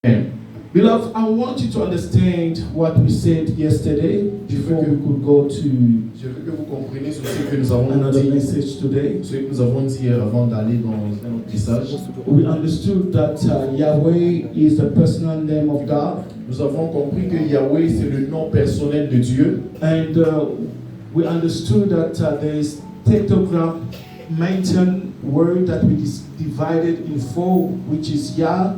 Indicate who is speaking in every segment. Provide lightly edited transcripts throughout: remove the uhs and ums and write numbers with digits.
Speaker 1: Beloved, I want you to understand what we said yesterday before we could go to
Speaker 2: Je veux que vous compreniez ce que nous avons
Speaker 1: another
Speaker 2: dit,
Speaker 1: message today.
Speaker 2: ce que nous avons dit avant d'aller dans un autre message.
Speaker 1: We understood that Yahweh is the personal name of God,
Speaker 2: Nous avons compris que Yahweh c'est le nom personnel de Dieu.
Speaker 1: and we understood that there is tetragram mentioned word that we divided in four, which is Yah,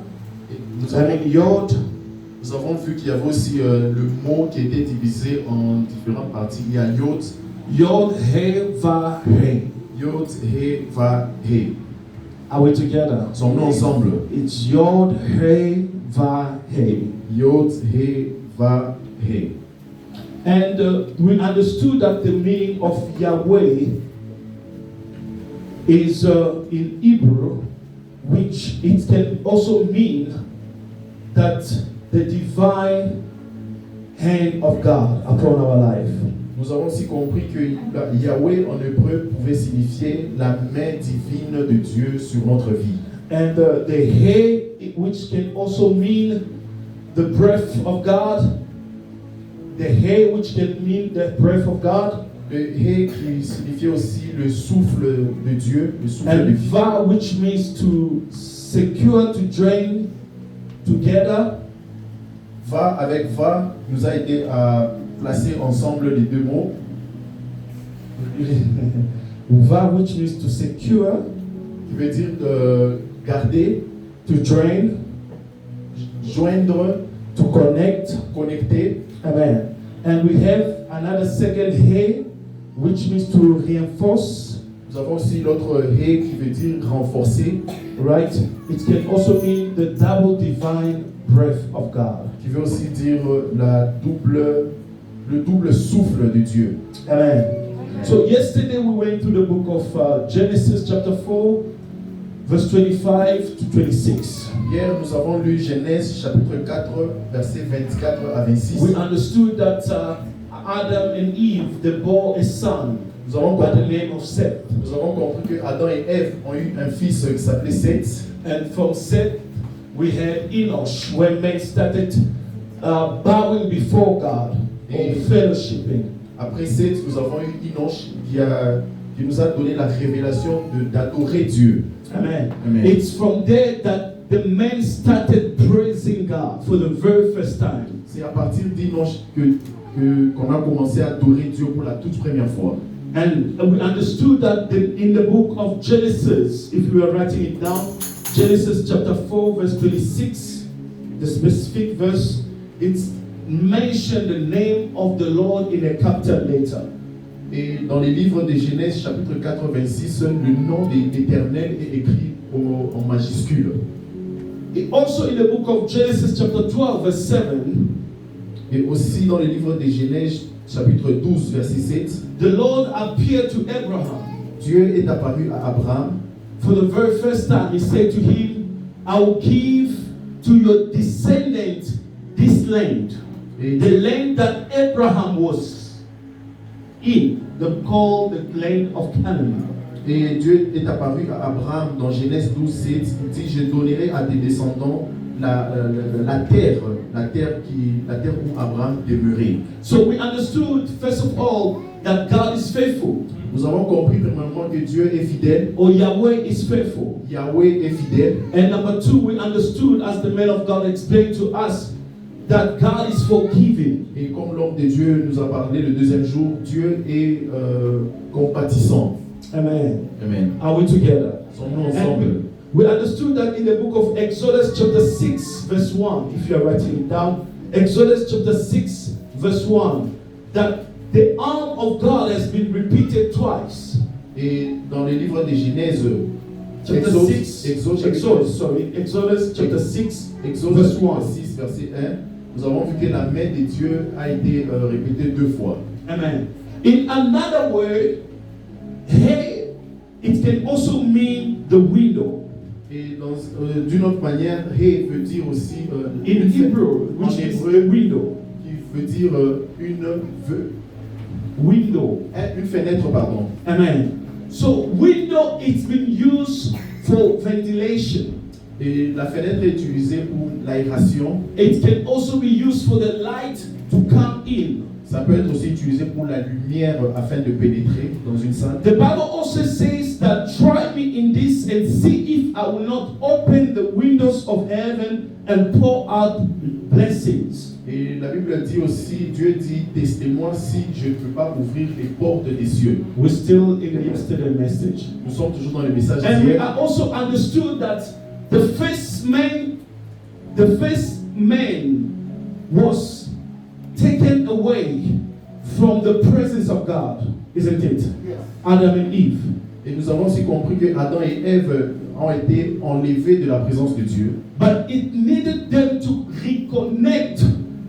Speaker 2: Et nous
Speaker 1: I mean Yod,
Speaker 2: Nous avons vu qu'il y avait aussi le mot qui était divisé en différentes parties. Il y a Yod,
Speaker 1: Yod, He, Va, He.
Speaker 2: Yod, He, Va, He.
Speaker 1: Are we together?
Speaker 2: Sommes-nous ensemble?
Speaker 1: It's Yod, He, Va, He.
Speaker 2: Yod, He, Va, He.
Speaker 1: And we understood that the meaning of Yahweh is in Hebrew, which it can also mean that the divine hand of God upon our life.
Speaker 2: Nous avons aussi compris que Yahweh en hébreu pouvait signifier la main divine de Dieu sur notre vie.
Speaker 1: And the He, which can also mean the breath of God, the He, which can mean the breath of God,
Speaker 2: Le He qui signifiait aussi le souffle de Dieu, le souffle de
Speaker 1: and
Speaker 2: vie.
Speaker 1: Va, which means to secure, to join together.
Speaker 2: Va avec va nous a aidé à placer ensemble les deux mots.
Speaker 1: Va, which means to secure,
Speaker 2: Qui veut dire garder,
Speaker 1: to join,
Speaker 2: joindre,
Speaker 1: to connect.
Speaker 2: connecter.
Speaker 1: Amen. And we have another second He, which means to reinforce,
Speaker 2: Nous avons aussi l'autre He qui veut dire renforcer,
Speaker 1: right? It can also mean the double divine breath of God.
Speaker 2: qui veut aussi dire le double souffle de Dieu.
Speaker 1: Amen. So yesterday we went to the book of Genesis chapter 4, verse 25 to 26.
Speaker 2: Hier, nous avons lu Genèse chapitre 4, versets 24 à 26.
Speaker 1: We understood that Adam and Eve, they bore a son
Speaker 2: Nous avons
Speaker 1: by the
Speaker 2: compris,
Speaker 1: name of Seth.
Speaker 2: nous avons compris que Adam et Ève ont eu un fils qui s'appelait Seth.
Speaker 1: And from Seth, we had Enosh, when men started bowing before God or fellowshipping.
Speaker 2: Après Seth, nous avons eu Enoch qui nous a donné la révélation d'adorer Dieu.
Speaker 1: Amen.
Speaker 2: Amen.
Speaker 1: It's from there that the men started praising God for the very first time.
Speaker 2: C'est à partir d'Enoch qu'on a commencé à adorer Dieu pour la toute première fois.
Speaker 1: And we understood that in the book of Genesis, if we are writing it down, Genesis chapter 4, verse 26, the specific verse, it's mentioned the name of the Lord in a capital letter.
Speaker 2: Et dans les livres de Genèse, chapitre 4, 26, le nom de l'Éternel est écrit en majuscule.
Speaker 1: Also in the book of Genesis chapter 12, verse 7,
Speaker 2: Et aussi dans le livre de Genèse, chapitre 12, verset 7,
Speaker 1: the Lord appeared to Abraham.
Speaker 2: Dieu est apparu à Abraham.
Speaker 1: For the very first time, he said to him, I will give to your descendant this land.
Speaker 2: Et
Speaker 1: The land that Abraham was in, called the land of Canaan.
Speaker 2: Et Dieu est apparu à Abraham dans Genèse 12, 7. Il dit, je donnerai à tes descendants la terre où Abraham demeurait.
Speaker 1: So we understood, first of all, that God is faithful,
Speaker 2: Nous avons compris premièrement que Dieu est fidèle,
Speaker 1: or Yahweh is faithful.
Speaker 2: Yahweh est fidèle.
Speaker 1: And number two, we understood, as the man of God explained to us, that God is forgiving.
Speaker 2: Et comme l'homme de Dieu nous a parlé le deuxième jour, Dieu est compatissant.
Speaker 1: Amen.
Speaker 2: Amen.
Speaker 1: Are we together?
Speaker 2: Sommes-nous
Speaker 1: And
Speaker 2: ensemble?
Speaker 1: we understood that in the book of Exodus chapter 6 verse 1, if you are writing it down, Exodus chapter 6 verse 1, that the arm of God has been repeated twice.
Speaker 2: Et dans le livre de Genèse,
Speaker 1: Chapter 6, Exodus chapter 6
Speaker 2: Exode
Speaker 1: verse 1.
Speaker 2: 6, verset 1, nous avons vu que la main de Dieu a été répétée 2 fois.
Speaker 1: Amen. In another word, hey, it can also mean the window.
Speaker 2: Et d'une autre manière, He veut dire aussi
Speaker 1: In Hebrew, which is a window.
Speaker 2: qui veut dire une fenêtre, pardon.
Speaker 1: Amen. So window, it's been used for ventilation.
Speaker 2: Et la fenêtre est utilisée pour l'aération.
Speaker 1: It can also be used for the light to come in.
Speaker 2: Ça peut être aussi utilisé pour la lumière afin de pénétrer dans une salle.
Speaker 1: The Bible also says that try me in this and see if I will not open the windows of heaven and pour out blessings.
Speaker 2: Et la Bible dit aussi, Dieu dit, testez-moi si je ne peux pas ouvrir les portes des cieux.
Speaker 1: We're still in the yesterday message.
Speaker 2: Nous sommes toujours dans le message
Speaker 1: And we
Speaker 2: d'hier.
Speaker 1: are also understood that the first man was taken away from the presence of God, isn't it?
Speaker 3: Yes.
Speaker 1: Adam and Eve.
Speaker 2: Et nous avons aussi compris que Adam et Ève ont été enlevés de la présence de Dieu.
Speaker 1: But it needed them to reconnect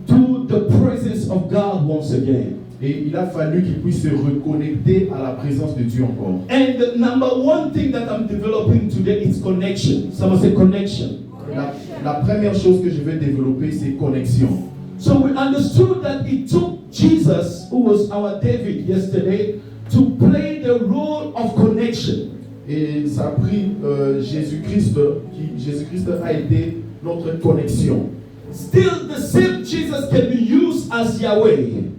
Speaker 1: to the presence of God once again.
Speaker 2: Et il a fallu qu'ils puissent se reconnecter à la présence de Dieu encore.
Speaker 1: And the number one thing that I'm developing today is connection. Someone say connection.
Speaker 2: La première chose que je vais développer, c'est connexion.
Speaker 1: So we understood that it took Jesus, who was our David yesterday, to play the role of connection.
Speaker 2: Et ça a pris Jésus-Christ a été notre connexion.
Speaker 1: Still, the same Jesus can be used as Yahweh.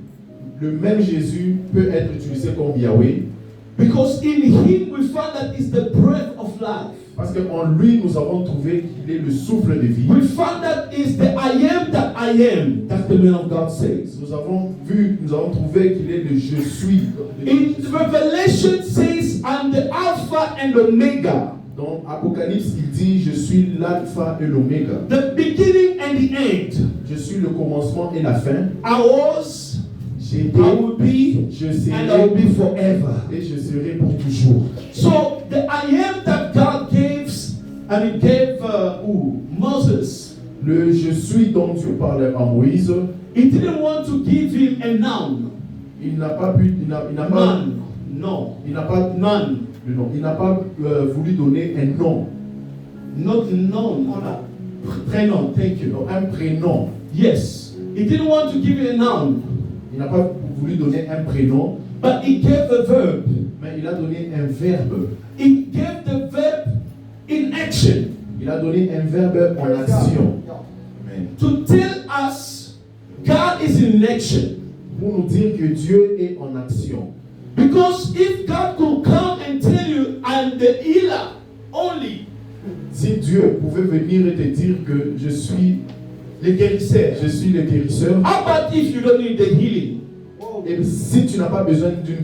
Speaker 2: Le même Jésus peut être utilisé comme Yahweh.
Speaker 1: Because in him we found that it's the breath of life.
Speaker 2: Parce qu'en lui, nous avons trouvé qu'il est le souffle de vie.
Speaker 1: We found that it's the I am that I am. That's the man of God says.
Speaker 2: Nous avons trouvé qu'il est le je suis.
Speaker 1: In Revelation says, I'm the Alpha and Omega.
Speaker 2: Dans Apocalypse, il dit, je suis l'alpha et l'oméga.
Speaker 1: The beginning and the end.
Speaker 2: Je suis le commencement et la fin.
Speaker 1: I was,
Speaker 2: J'étais,
Speaker 1: I will be,
Speaker 2: je
Speaker 1: and I will
Speaker 2: serai
Speaker 1: be forever.
Speaker 2: et je serai pour toujours.
Speaker 1: So the I am that God gave Moses.
Speaker 2: Le je suis dont Dieu parlait à Moïse,
Speaker 1: He didn't want to give him a noun.
Speaker 2: il n'a pas
Speaker 1: None. No.
Speaker 2: il n'a pas
Speaker 1: None.
Speaker 2: le nom. Il n'a pas voulu donner un nom,
Speaker 1: Not known. Prénom. Thank you.
Speaker 2: un prénom.
Speaker 1: Yes. He didn't want to give him a noun.
Speaker 2: Il n'a pas voulu donner un prénom,
Speaker 1: But he gave a verb.
Speaker 2: mais il a donné un verbe.
Speaker 1: He gave the verb in action.
Speaker 2: Il a donné un verbe en action. Amen.
Speaker 1: To tell us God is in action.
Speaker 2: Pour nous dire que Dieu est en action.
Speaker 1: Because if God could come and tell you, I'm the healer only,
Speaker 2: Si Dieu pouvait venir et te dire que je suis
Speaker 1: le guérisseur.
Speaker 2: le guérisseur,
Speaker 1: How about if you don't need the healing?
Speaker 2: et si tu n'as pas besoin d'une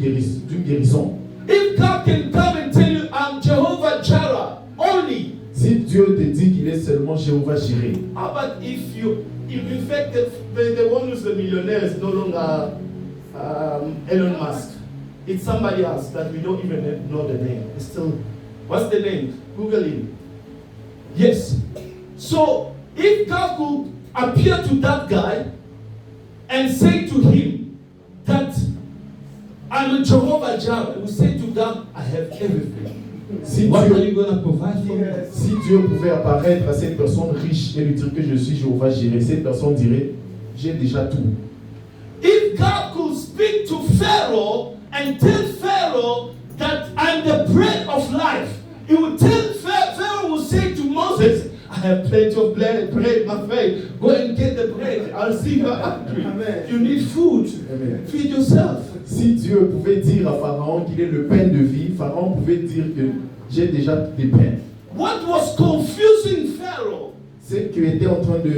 Speaker 2: guérison,
Speaker 1: If God can come and tell you, I'm Jehovah Jireh only,
Speaker 2: si Dieu te dit qu'il est seulement Jéhovah Jireh,
Speaker 1: how about if in fact the one who's the millionaire is no longer Elon Musk? It's somebody else that we don't even know the name. It's still, what's the name? Google him. Yes. So if God could appear to that guy and say to him that I'm a Jehovah Jireh, we say to God, I have everything.
Speaker 2: si
Speaker 1: What are
Speaker 2: Dieu,
Speaker 1: you going to provide for me?
Speaker 2: si Dieu pouvait apparaître à cette personne riche et lui dire que je suis Jéhovah Jireh, cette personne dirait, j'ai déjà tout.
Speaker 1: If God could speak to Pharaoh and tell Pharaoh that I'm the bread of life, he would tell Pharaoh would say to Moses, I have plenty of bread, my friend. Go and get the bread. I'll see you're hungry.
Speaker 3: Amen.
Speaker 1: You need food.
Speaker 2: Amen.
Speaker 1: Feed yourself.
Speaker 2: Si Dieu pouvait dire à Pharaon qu'il est le pain de vie, Pharaon pouvait dire que j'ai déjà des pains.
Speaker 1: What was confusing Pharaoh?
Speaker 2: C'est qu'il était en train de...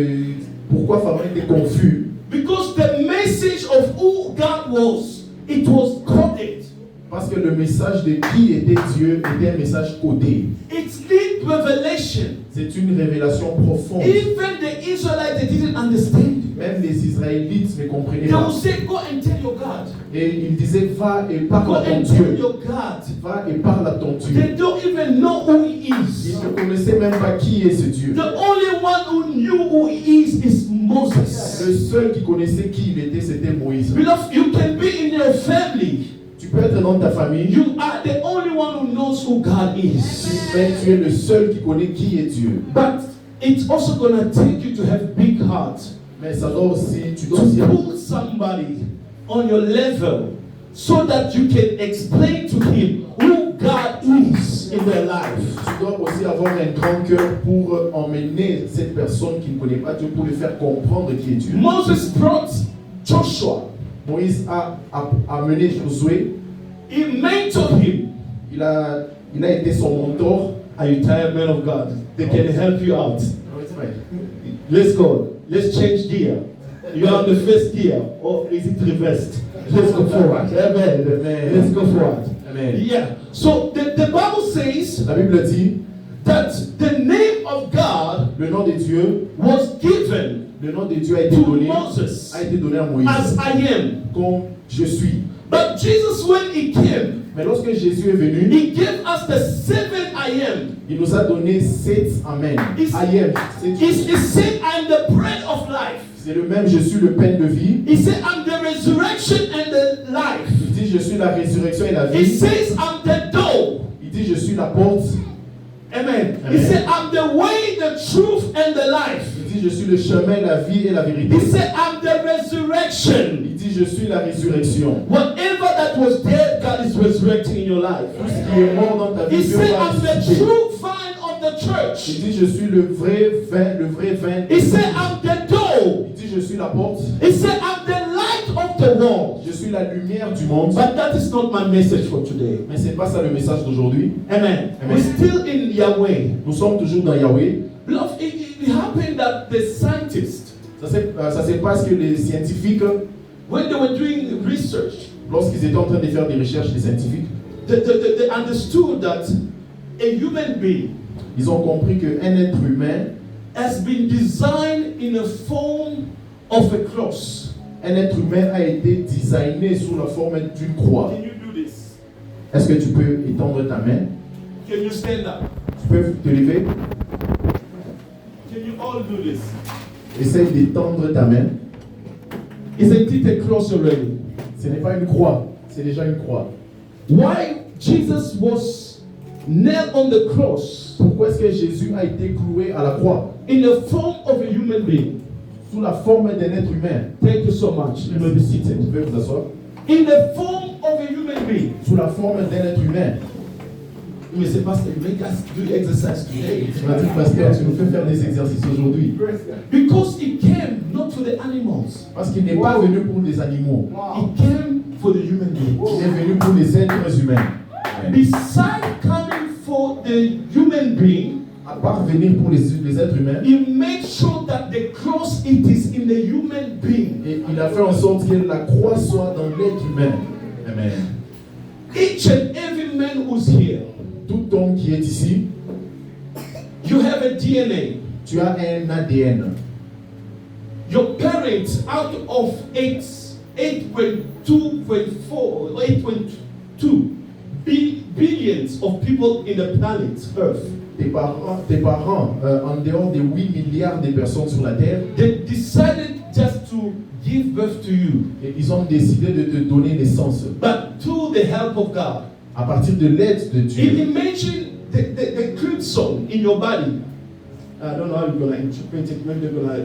Speaker 2: Pourquoi Pharaon était confus?
Speaker 1: Because the message of who God was, it was coded.
Speaker 2: Parce que le message de qui était Dieu était un message codé.
Speaker 1: It's in revelation.
Speaker 2: C'est une révélation profonde.
Speaker 1: Even the Israelites, they didn't understand.
Speaker 2: Même les Israélites ne comprenaient
Speaker 1: They
Speaker 2: pas.
Speaker 1: will say, go and tell your God.
Speaker 2: Et il disait, va et
Speaker 1: Go
Speaker 2: parle à ton
Speaker 1: and tell
Speaker 2: Dieu.
Speaker 1: your God.
Speaker 2: Va et parle à ton Dieu.
Speaker 1: They don't even know who he
Speaker 2: Ils
Speaker 1: is.
Speaker 2: ne connaissaient même pas qui est ce Dieu.
Speaker 1: The only one who knew who he is Moses.
Speaker 2: Le seul qui connaissait qui il était, c'était Moïse.
Speaker 1: Beloved, you can be in your family.
Speaker 2: Tu peux être dans ta famille,
Speaker 1: You are the only one who knows who God is.
Speaker 2: mais tu es le seul qui connaît qui est Dieu.
Speaker 1: But it's also going to take you to have big heart.
Speaker 2: Mais ça doit aussi, tu dois
Speaker 1: To
Speaker 2: aussi
Speaker 1: put somebody on your level so that you can explain to him who God is. in their life.
Speaker 2: Tu dois aussi avoir un grand cœur pour emmener cette personne qui ne connaît pas Dieu, pour lui faire comprendre qui est Dieu.
Speaker 1: Moses brought Joshua.
Speaker 2: Moïse a amené Josué.
Speaker 1: He mentored him.
Speaker 2: Il a été son mentor.
Speaker 1: Are you tired, man of God? They can help you out. Let's go. Let's change gear. You are on the first gear, or is it reversed? Let's go forward. Amen.
Speaker 2: Amen.
Speaker 1: Let's go forward.
Speaker 2: Amen.
Speaker 1: Yeah. So the Bible says
Speaker 2: La Bible dit
Speaker 1: that the name of God
Speaker 2: le nom de Dieu,
Speaker 1: was given
Speaker 2: le nom de Dieu a été
Speaker 1: to
Speaker 2: donné,
Speaker 1: Moses
Speaker 2: à Moïse
Speaker 1: as I am.
Speaker 2: comme je suis.
Speaker 1: But Jesus, when he came,
Speaker 2: Mais lorsque Jésus est venu,
Speaker 1: he gave us the 7 I am.
Speaker 2: il nous a donné 7 Amen.
Speaker 1: He's-
Speaker 2: I am.
Speaker 1: He said, I'm the bread of life.
Speaker 2: C'est le même, je suis le pain de vie.
Speaker 1: He said, I'm the resurrection and the life.
Speaker 2: Il dit, je suis la résurrection et la
Speaker 1: He
Speaker 2: vie.
Speaker 1: says, I'm the door.
Speaker 2: Il dit, je suis la porte.
Speaker 1: Amen.
Speaker 2: Amen.
Speaker 1: He said, I'm the way, the truth, and the life.
Speaker 2: Il dit, je suis le chemin, la vie et la vérité.
Speaker 1: He said, I'm the resurrection.
Speaker 2: Il dit, je suis la résurrection.
Speaker 1: Whatever that was dead, God is resurrecting in your life.
Speaker 2: Tout ce qui est mort dans ta
Speaker 1: He
Speaker 2: vie, Dieu
Speaker 1: said,
Speaker 2: va
Speaker 1: I'm the
Speaker 2: ressusciter.
Speaker 1: true vine of the
Speaker 2: Il
Speaker 1: church.
Speaker 2: dit, je suis le vrai vin.
Speaker 1: He said, I'm the door.
Speaker 2: Il dit, je suis la porte.
Speaker 1: He said, I'm the light of the world.
Speaker 2: Je suis la lumière du monde.
Speaker 1: But that is not my message for today.
Speaker 2: Mais c'est pas ça le message d'aujourd'hui.
Speaker 1: Amen.
Speaker 2: Amen.
Speaker 1: We're still in Yahweh.
Speaker 2: Nous sommes toujours dans Yahweh.
Speaker 1: Beloved, it happened that the scientists,
Speaker 2: Ça se passe que les scientifiques,
Speaker 1: when they were doing research,
Speaker 2: lorsqu'ils étaient en train de faire des recherches, les scientifiques,
Speaker 1: they understood that a human being
Speaker 2: ils ont compris qu'un être humain,
Speaker 1: has been designed in a form of a cross.
Speaker 2: un être humain a été designé sous la forme d'une croix.
Speaker 1: Can you do this?
Speaker 2: Est-ce que tu peux étendre ta main?
Speaker 1: Can you stand up?
Speaker 2: Tu peux te lever?
Speaker 1: Can you all do this?
Speaker 2: Essaye d'étendre ta main.
Speaker 1: Isn't it a cross already?
Speaker 2: Ce n'est pas une croix, c'est déjà une croix.
Speaker 1: Why Jesus was nailed on the cross
Speaker 2: Pourquoi est-ce que Jésus a été cloué à la croix?
Speaker 1: in the form of a human being?
Speaker 2: Sous la forme d'un être humain.
Speaker 1: Thank you so much. You may be
Speaker 2: Vous
Speaker 1: seated.
Speaker 2: pouvez vous asseoir.
Speaker 1: In the form of a human being.
Speaker 2: Sous la forme d'un être humain.
Speaker 1: You may say, Pastor, you make us do exercise today.
Speaker 2: Tu m'as dit, pasteur, tu nous fais faire des exercices aujourd'hui.
Speaker 1: Because he came not for the animals.
Speaker 2: Parce qu'il n'est pas venu pour les animaux.
Speaker 1: He came for the human beings.
Speaker 2: Il est venu pour les êtres humains.
Speaker 1: Beside coming for the human being,
Speaker 2: À part venir pour les êtres humains,
Speaker 1: he made sure that the cross it is in the human being.
Speaker 2: et il a fait en sorte que la croix soit dans l'être humain. Amen.
Speaker 1: Each and every man who's here,
Speaker 2: Tout homme qui est ici,
Speaker 1: you have a DNA.
Speaker 2: tu as un ADN.
Speaker 1: Your parents, out of 8.2 billions of people in the planet Earth,
Speaker 2: Tes parents en dehors des 8 milliards de personnes sur la terre,
Speaker 1: they decided just to give birth to you,
Speaker 2: et ils ont décidé de te donner naissance.
Speaker 1: but through the help of God.
Speaker 2: À partir de l'aide de Dieu.
Speaker 1: Imagine the crimson in your body. I don't know how you're going to interpret it. Maybe they're going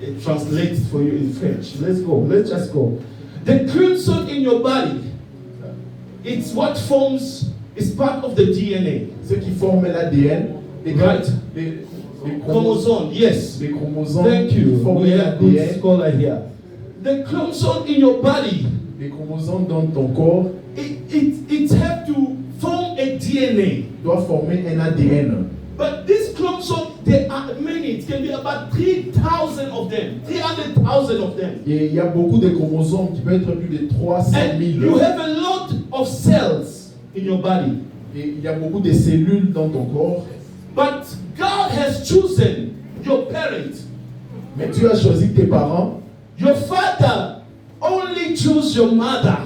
Speaker 1: to translate it for you in French. Let's go. Let's just go. The crimson in your body, it's what forms, is part of the DNA.
Speaker 2: Ce qui forme l'ADN,
Speaker 1: Right.
Speaker 2: les
Speaker 1: Chromosome, yes.
Speaker 2: les chromosomes
Speaker 1: Thank you.
Speaker 2: qui forment
Speaker 1: We have good
Speaker 2: l'ADN,
Speaker 1: scholar here. The chromosome in your body,
Speaker 2: les chromosomes dans ton corps
Speaker 1: it have to form a DNA.
Speaker 2: doivent former un ADN.
Speaker 1: But this chromosome, there are many. It can be about 3,000 of them, 300,000 of them.
Speaker 2: Et il y a beaucoup de chromosomes qui peuvent être plus de 300
Speaker 1: And
Speaker 2: 000.
Speaker 1: you have a lot of cells in your body.
Speaker 2: Et il y a beaucoup de cellules dans ton corps.
Speaker 1: But God has chosen your parents.
Speaker 2: Mais tu as choisi tes parents.
Speaker 1: Your father only chose your mother.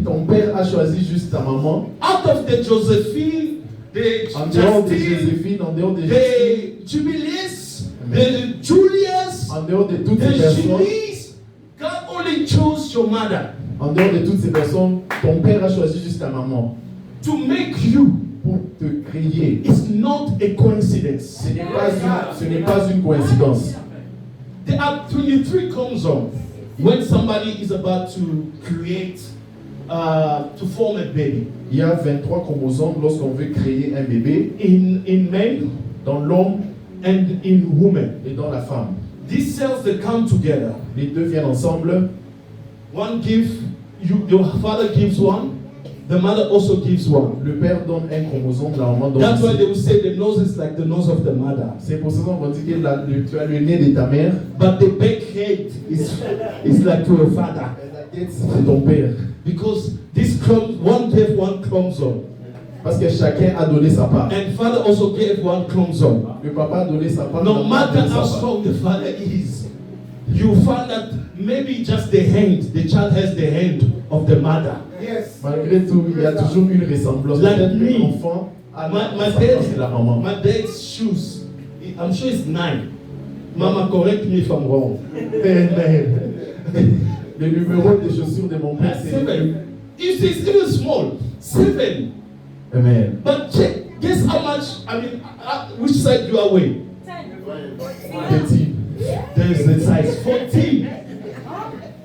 Speaker 2: Ton père a choisi juste ta maman.
Speaker 1: Out of the Josephine, the
Speaker 2: En dehors de
Speaker 1: Justine,
Speaker 2: Joséphine, en dehors de Justine,
Speaker 1: the Jubilius, the Julius,
Speaker 2: en dehors de toutes ces
Speaker 1: the
Speaker 2: personnes,
Speaker 1: Julies, God only chose your mother
Speaker 2: en dehors de toutes ces personnes, ton père a choisi juste ta maman
Speaker 1: to make you.
Speaker 2: pour te créer.
Speaker 1: It's not a coincidence.
Speaker 2: Ce n'est pas une coïncidence.
Speaker 1: There are 23 chromosomes when somebody is about to create to form a baby.
Speaker 2: Il y a 23 chromosomes lorsqu'on veut créer un bébé
Speaker 1: In men
Speaker 2: dans l'homme
Speaker 1: and in women.
Speaker 2: et dans la femme.
Speaker 1: These cells, they come together.
Speaker 2: Les deux viennent ensemble.
Speaker 1: One your father gives one, the mother also gives one.
Speaker 2: Le père donne un chromosome, la maman donne
Speaker 1: That's why
Speaker 2: aussi.
Speaker 1: they will say the nose is like the nose of the mother.
Speaker 2: C'est pour ça qu'on dit que tu as le nez de ta mère
Speaker 1: But the back head is like to a father.
Speaker 2: et la tête c'est ton père.
Speaker 1: Because one gave one chromosome.
Speaker 2: Parce que chacun a donné sa part.
Speaker 1: And father also gave one chromosome.
Speaker 2: Le papa a donné sa part.
Speaker 1: No
Speaker 2: la maman a
Speaker 1: matter
Speaker 2: donné sa
Speaker 1: how
Speaker 2: part.
Speaker 1: strong the father is, you find that maybe just the child has the hand of the mother.
Speaker 3: Yes.
Speaker 2: Malgré tout, il y a toujours une ressemblance.
Speaker 1: Like
Speaker 2: Peut-être
Speaker 1: me.
Speaker 2: que l'enfant a
Speaker 1: My
Speaker 2: sa part de la maman.
Speaker 1: dad's shoes, I'm sure it's 9. Mama, correct me if I'm wrong. Amen.
Speaker 2: Le numéro des chaussures de mon père,
Speaker 1: That's
Speaker 2: c'est
Speaker 1: 7. It's even small. 7.
Speaker 2: Amen.
Speaker 1: But guess how much, which side you are wearing?
Speaker 2: Petit.
Speaker 1: There's the size 14.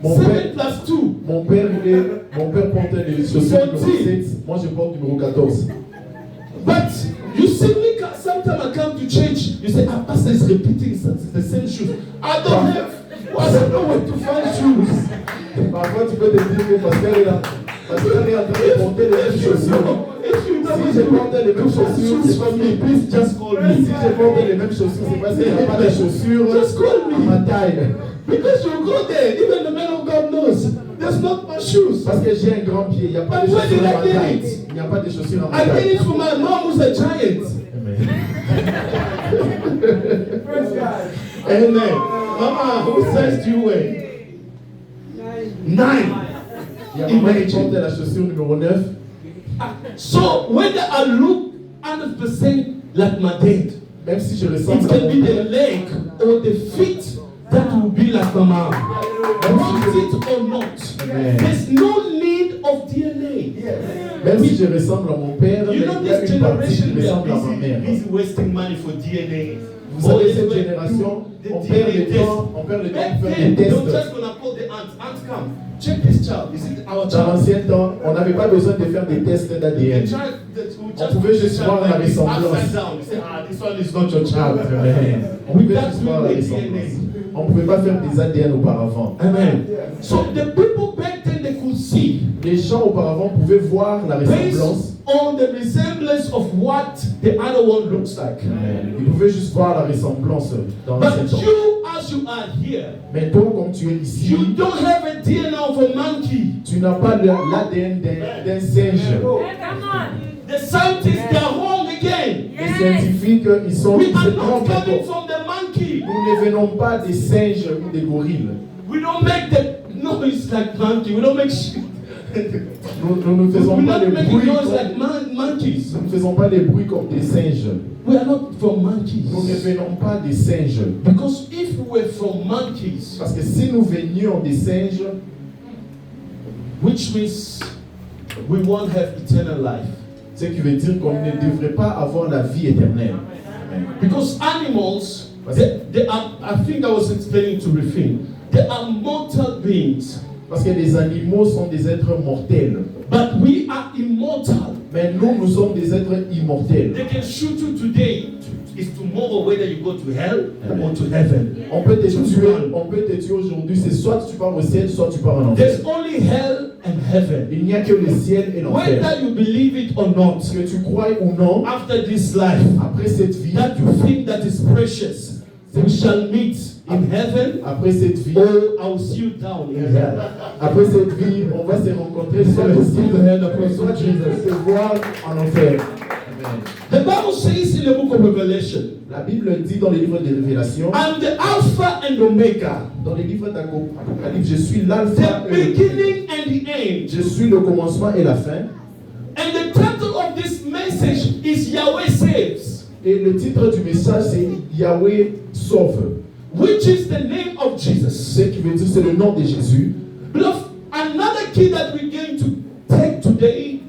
Speaker 2: Mon
Speaker 1: 7
Speaker 2: père,
Speaker 1: plus 2.
Speaker 2: mon père portait les chaussures numéro 7. Moi, je porte numéro 14.
Speaker 1: But you see me, sometimes I come to church, you say, pastor is repeating the same shoes. I don't know where to find shoes.
Speaker 2: Parfois, tu peux te dire que parce qu'elle est en train de porter les mêmes chaussures. Si je porte les mêmes chaussures, c'est parce que
Speaker 1: Please just call me.
Speaker 2: si je porte les mêmes chaussures, c'est parce qu'il n'y a pas de chaussures
Speaker 1: Just call
Speaker 2: à
Speaker 1: me.
Speaker 2: ma taille.
Speaker 1: Because you go there, even the man of God knows, there's not my shoes.
Speaker 2: Parce que j'ai un grand pied, il n'y a pas de
Speaker 1: But where
Speaker 2: chaussures
Speaker 1: did
Speaker 2: à
Speaker 1: I
Speaker 2: ma
Speaker 1: get
Speaker 2: taille.
Speaker 1: it?
Speaker 2: Il n'y a pas de chaussures à ma
Speaker 1: I get
Speaker 2: taille.
Speaker 1: it from my mom who's a giant.
Speaker 2: Amen.
Speaker 3: Praise God.
Speaker 1: Amen. Mama, who size do you wear? 9.
Speaker 2: Il y a maman qui porte la chaussure numéro 9.
Speaker 1: So whether I look 100% like my dad,
Speaker 2: Même si je
Speaker 1: it
Speaker 2: ressemble à
Speaker 1: can
Speaker 2: mon
Speaker 1: be
Speaker 2: père,
Speaker 1: the leg or the feet that will be like my mom. Want it or not,
Speaker 2: Amen.
Speaker 1: there's no need of DNA.
Speaker 2: même si je ressemble à mon père, mais
Speaker 1: You know
Speaker 2: il y a
Speaker 1: this
Speaker 2: une partie
Speaker 1: generation,
Speaker 2: qui
Speaker 1: they are
Speaker 2: ressemble à ma mère.
Speaker 1: busy wasting money for DNA.
Speaker 2: Vous savez,
Speaker 1: Always
Speaker 2: cette
Speaker 1: go
Speaker 2: génération,
Speaker 1: do the
Speaker 2: on perd
Speaker 1: DNA
Speaker 2: le
Speaker 1: test.
Speaker 2: temps pour
Speaker 1: Back
Speaker 2: faire
Speaker 1: then,
Speaker 2: des
Speaker 1: they were
Speaker 2: tests.
Speaker 1: just gonna call the aunt come, check this child. Is it our
Speaker 2: Dans
Speaker 1: child?
Speaker 2: l'ancien temps, on n'avait pas besoin de faire des tests
Speaker 1: The
Speaker 2: d'ADN.
Speaker 1: child that will
Speaker 2: On
Speaker 1: just
Speaker 2: pouvait
Speaker 1: put the
Speaker 2: juste
Speaker 1: child
Speaker 2: voir la
Speaker 1: like this,
Speaker 2: ressemblance.
Speaker 1: upside down. You say, this one is not your child.
Speaker 2: Amen. On pouvait
Speaker 1: Without
Speaker 2: juste voir la
Speaker 1: doing the
Speaker 2: ressemblance.
Speaker 1: DNA.
Speaker 2: On ne pouvait pas faire des ADN auparavant.
Speaker 1: Amen. So the people back then, they could see
Speaker 2: Les gens auparavant pouvaient voir la ressemblance.
Speaker 1: based on the resemblance of what the other one looks like.
Speaker 2: Ils pouvaient juste voir la ressemblance dans l'ancien
Speaker 1: But
Speaker 2: temps.
Speaker 1: you, as you are here,
Speaker 2: Mais toi, comme tu es ici,
Speaker 1: you don't have a DNA of a monkey.
Speaker 2: tu n'as pas l'ADN d'un singe.
Speaker 1: The scientists, they are wrong again.
Speaker 2: Les scientifiques, ils sont
Speaker 1: We are
Speaker 2: c'est
Speaker 1: not
Speaker 2: trompent
Speaker 1: coming
Speaker 2: encore.
Speaker 1: from the monkey.
Speaker 2: Nous ne venons pas des singes ou des gorilles.
Speaker 1: We don't make the noise like monkey. We don't make shit.
Speaker 2: Nous ne faisons
Speaker 1: We're
Speaker 2: pas
Speaker 1: not
Speaker 2: les
Speaker 1: making
Speaker 2: bruits
Speaker 1: noise
Speaker 2: comme,
Speaker 1: like monkeys.
Speaker 2: nous ne faisons pas les bruits comme des singes.
Speaker 1: We are not from monkeys.
Speaker 2: Nous ne venons pas des singes.
Speaker 1: Because if we were from monkeys,
Speaker 2: Parce que si nous venions des singes,
Speaker 1: which means we won't have eternal life.
Speaker 2: ce qui veut dire qu'on ne devrait pas avoir la vie éternelle.
Speaker 1: Because animals, they are, I think I was explaining to Rifin, they are mortal beings.
Speaker 2: Parce que les animaux sont des êtres mortels.
Speaker 1: But we are immortal.
Speaker 2: Mais nous, nous sommes des êtres immortels.
Speaker 1: They can shoot you today. It's tomorrow whether you go to hell or to heaven.
Speaker 2: On peut te tuer aujourd'hui, c'est soit tu pars au ciel, soit tu pars en enfer.
Speaker 1: There's only hell and heaven.
Speaker 2: Il n'y a que le ciel et l'enfer.
Speaker 1: Whether you believe it or not,
Speaker 2: Que tu crois ou non,
Speaker 1: after this life,
Speaker 2: après cette vie,
Speaker 1: that you think that is precious, we shall meet in heaven,
Speaker 2: après cette vie,
Speaker 1: or I will see you down in hell.
Speaker 2: après cette vie, on va se rencontrer soit au ciel, soit tu vas te voir en enfer. Amen.
Speaker 1: The Bible says in the book of Revelation,
Speaker 2: La Bible dit dans les livres de Révélation,
Speaker 1: I'm the Alpha and Omega,
Speaker 2: dans les livres d'Apocalypse, je suis
Speaker 1: the
Speaker 2: l'alpha et le
Speaker 1: beginning and the end.
Speaker 2: je suis le commencement et la fin.
Speaker 1: And the title of this message is Yahweh Saves,
Speaker 2: Et le titre du message, c'est Yahweh sauve.
Speaker 1: which is the name of Jesus.
Speaker 2: Ce qui veut dire, c'est le nom de Jésus.
Speaker 1: Beloved, another key that we're going to take today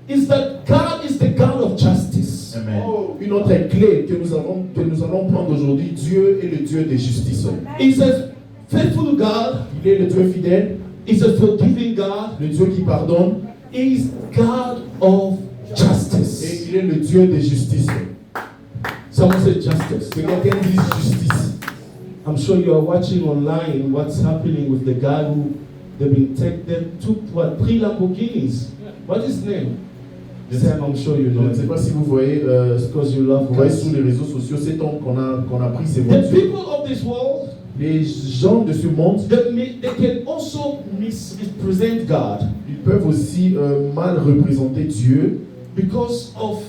Speaker 1: is that God is the God of justice.
Speaker 2: Amen. Une autre clé que nous allons prendre aujourd'hui, Dieu est le Dieu de justice.
Speaker 1: He's a faithful God,
Speaker 2: Il est le Dieu fidèle,
Speaker 1: is a forgiving God.
Speaker 2: Le Dieu qui pardonne,
Speaker 1: Is God of
Speaker 2: et
Speaker 1: justice.
Speaker 2: il est le Dieu de justice.
Speaker 1: Someone say justice.
Speaker 2: Que quelqu'un dise justice.
Speaker 1: I'm sure you are watching online what's happening with the guy who they've been took what 3 Lamborghinis. What is his name? Sam, I'm sure you
Speaker 2: Je
Speaker 1: know
Speaker 2: ne sais
Speaker 1: it.
Speaker 2: pas si vous voyez,
Speaker 1: Because you love
Speaker 2: vous voyez
Speaker 1: Christ.
Speaker 2: sur les réseaux sociaux cet homme qu'on a pris ses
Speaker 1: The
Speaker 2: voitures.
Speaker 1: people of this world,
Speaker 2: Les gens de ce monde,
Speaker 1: they can also misrepresent God
Speaker 2: ils peuvent aussi mal représenter Dieu
Speaker 1: because of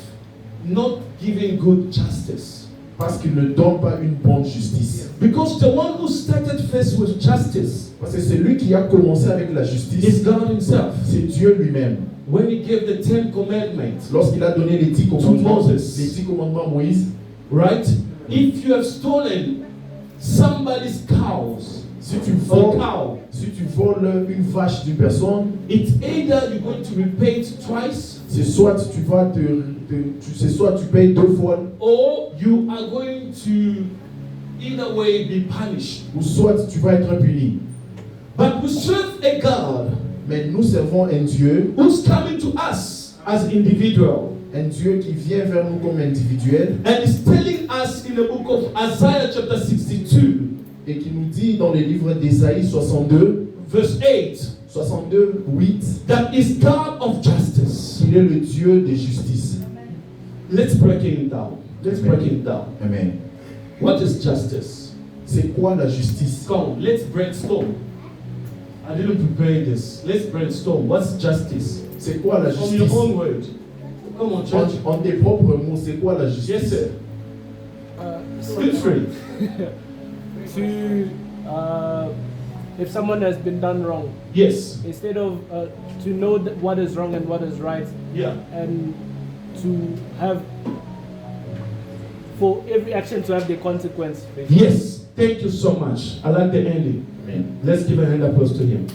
Speaker 1: not giving good justice.
Speaker 2: parce qu'ils ne donnent pas une bonne justice.
Speaker 1: Because the one who started first with justice
Speaker 2: Parce que c'est lui qui a commencé avec la
Speaker 1: is
Speaker 2: justice,
Speaker 1: God himself.
Speaker 2: c'est Dieu lui-même.
Speaker 1: When he gave the 10 commandments,
Speaker 2: Lorsqu'il a donné les 10 commandements,
Speaker 1: Moses.
Speaker 2: les 10 commandements à Moïse,
Speaker 1: right? If you have stolen somebody's cows
Speaker 2: si tu
Speaker 1: or
Speaker 2: voles,
Speaker 1: cow,
Speaker 2: si tu voles une vache d'une personne,
Speaker 1: it's either you're going to repay it twice
Speaker 2: c'est soit c'est soit tu payes 2 fois,
Speaker 1: or you are going to either way be punished.
Speaker 2: ou soit tu vas être puni.
Speaker 1: But we serve a God
Speaker 2: Mais nous servons un Dieu,
Speaker 1: who's coming to us as individual
Speaker 2: un Dieu qui vient vers nous comme individuel
Speaker 1: and is telling us in the book of Isaiah chapter 62
Speaker 2: et qui nous dit dans le livre d'Ésaïe 62,
Speaker 1: verse 8
Speaker 2: 8,
Speaker 1: that is God of justice.
Speaker 2: qu'il est le Dieu de justice.
Speaker 1: Let's break it down. Let's break it down.
Speaker 2: Amen.
Speaker 1: What is justice?
Speaker 2: C'est quoi la justice?
Speaker 1: Come on, let's brainstorm. I didn't prepare this. Let's brainstorm. What's justice?
Speaker 2: C'est quoi la
Speaker 1: From your
Speaker 2: justice?
Speaker 1: own word. Come on, church.
Speaker 2: En tes propres mots, c'est quoi la justice?
Speaker 1: Yes, sir. Feel free.
Speaker 3: If someone has been done wrong,
Speaker 1: Yes.
Speaker 3: instead of to know what is wrong and what is right,
Speaker 1: Yeah.
Speaker 3: and to have for every action to have the consequence. basically.
Speaker 1: Yes. Thank you so much. I like the ending.
Speaker 2: Amen.
Speaker 1: Let's give a hand applause to him.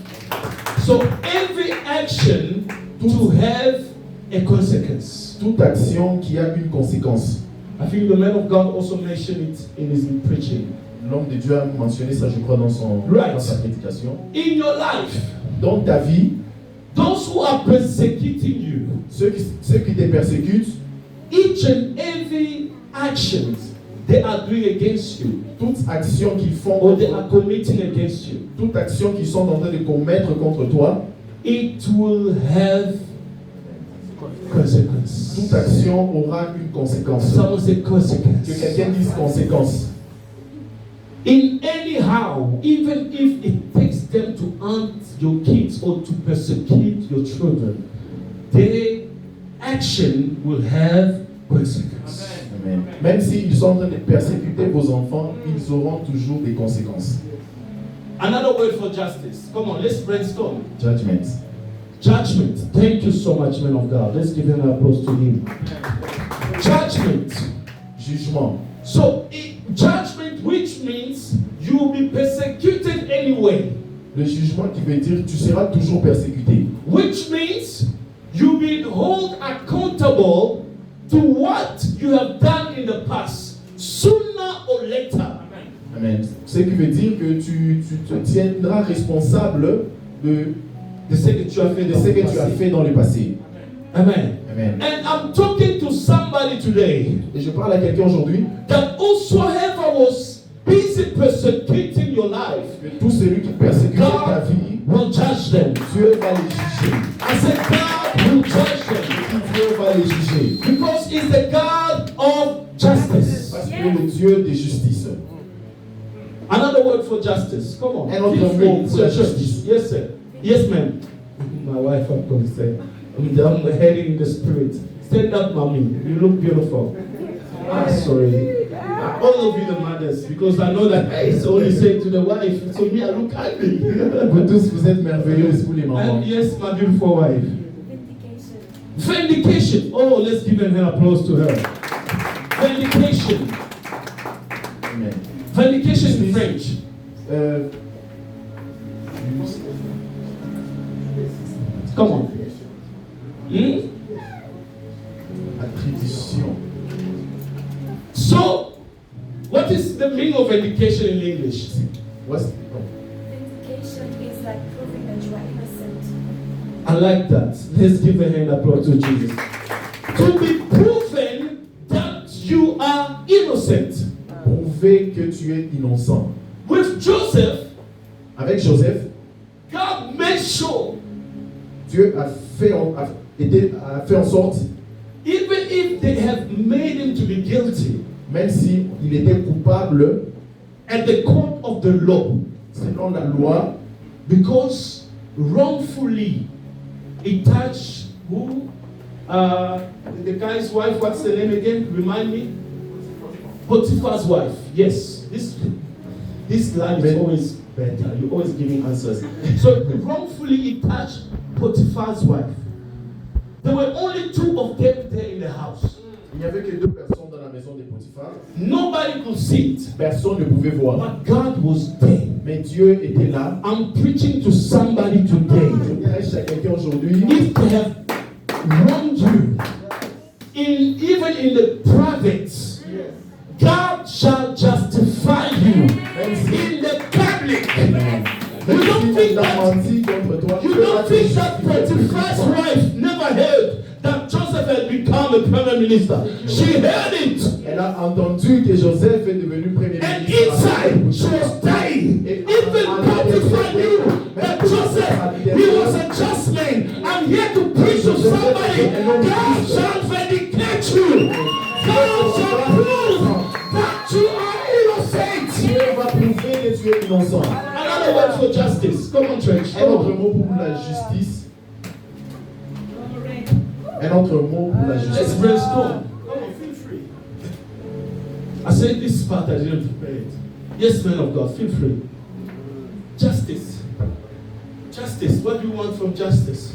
Speaker 1: So every action to have a consequence.
Speaker 2: Toute action qui a une conséquence.
Speaker 1: I think the man of God also mentioned it in his preaching.
Speaker 2: L'homme de Dieu a mentionné ça, je crois, dans sa prédication.
Speaker 1: In your life,
Speaker 2: Dans ta vie,
Speaker 1: those who are persecuting you,
Speaker 2: ceux qui te persécutent,
Speaker 1: each and every action they are doing against you,
Speaker 2: toute action qu'ils font,
Speaker 1: or they are committing against you,
Speaker 2: toute action qu'ils sont en train de commettre contre toi,
Speaker 1: it will have consequence.
Speaker 2: toute action aura une conséquence.
Speaker 1: Someone say
Speaker 2: Que
Speaker 1: consequence.
Speaker 2: quelqu'un dise conséquence.
Speaker 1: In anyhow, even if it takes them to hunt your kids or to persecute your children, their action will have consequence.
Speaker 2: Amen. Même s'ils sont en train de persécuter vos enfants, ils auront toujours des conséquences.
Speaker 1: Another word for justice. Come on, let's brainstorm.
Speaker 2: Judgment.
Speaker 1: Judgment. Thank you so much, man of God. Let's give an applause to him. Judgment.
Speaker 2: Jugement.
Speaker 1: So, judgment, which means you will be persecuted anyway.
Speaker 2: Le jugement qui veut dire tu seras toujours persécuté.
Speaker 1: Which means you'll be held accountable to what you have done in the past, sooner or later.
Speaker 2: Amen. Ce qui veut dire que tu te tiendras responsable de
Speaker 1: ce que tu as fait
Speaker 2: dans le passé.
Speaker 1: Amen.
Speaker 2: Amen.
Speaker 1: And I'm talking to somebody today
Speaker 2: Et je parle à quelqu'un aujourd'hui
Speaker 1: that whosoever was busy persecuting your life,
Speaker 2: que tout celui qui persécute ta
Speaker 1: God
Speaker 2: vie,
Speaker 1: will judge them.
Speaker 2: Dieu va les juger.
Speaker 1: I said God will judge them
Speaker 2: Dieu va les juger.
Speaker 1: because He's the God of justice.
Speaker 2: Parce qu'il est le Dieu de justice.
Speaker 1: Another word for justice. Come on.
Speaker 2: Un autre
Speaker 1: Feel free.
Speaker 2: mot
Speaker 1: It's
Speaker 2: pour
Speaker 1: your
Speaker 2: la
Speaker 1: church.
Speaker 2: justice.
Speaker 1: Yes, sir. Yes, ma'am. My wife, I'm going to say. I'm heading in the spirit. Stand up, mommy. You look beautiful. Ah, sorry. All of you, the mothers, because I know that I only say to the wife. So me, I look ugly.
Speaker 2: Vous tous, vous êtes merveilleuses, vous les mamans.
Speaker 1: And yes, my beautiful wife. Vindication. Oh, let's give an applause to her. Vindication.
Speaker 2: Amen.
Speaker 1: Vindication in French. Come on. Hmm?
Speaker 2: Attribution.
Speaker 1: So, what is the meaning of vindication in English?
Speaker 2: What's,
Speaker 4: Vindication is like proving that you
Speaker 1: I like that. Let's give a hand applause to Jesus. To be proven that you are innocent.
Speaker 2: Prouver que tu es innocent.
Speaker 1: With Joseph,
Speaker 2: Avec Joseph,
Speaker 1: God made sure,
Speaker 2: Dieu a fait en sorte,
Speaker 1: even if they have made him to be guilty
Speaker 2: même si il était coupable
Speaker 1: at the court of the law,
Speaker 2: selon la loi,
Speaker 1: because wrongfully he touched who? The guy's wife, what's the name again? Remind me? Potiphar's wife. Yes. This line is always better. You're always giving answers. So wrongfully he touched Potiphar's wife. There were only two of them there in the house.
Speaker 2: il n'y avait que 2 personnes dans la maison de Potiphar.
Speaker 1: Nobody could see it.
Speaker 2: Personne ne pouvait voir.
Speaker 1: But God was there.
Speaker 2: Mais Dieu était là.
Speaker 1: I'm preaching to somebody today.
Speaker 2: Je prêche à quelqu'un aujourd'hui.
Speaker 1: If they have wronged you, even in the private, God shall justify you in the public. You don't think that Potiphar's wife never heard that Joseph had become a prime minister? She heard it.
Speaker 2: Elle a entendu que Joseph est devenu premier
Speaker 1: And
Speaker 2: ministre.
Speaker 1: inside, she was dying. Even Potiphar knew that Joseph, he was a just man. I'm here to preach to somebody. God shall vindicate you. God shall prove that you are innocent.
Speaker 2: Dieu va prouver que tu es innocent.
Speaker 1: Another word for justice. Come on, church.
Speaker 2: Un autre mot pour la justice. Un autre mot pour la
Speaker 1: Let's
Speaker 2: justice.
Speaker 1: brainstorm. Come on, feel free. I said this part, I didn't prepare it. Yes, man of God, feel free. Justice. Justice. What do you want from justice?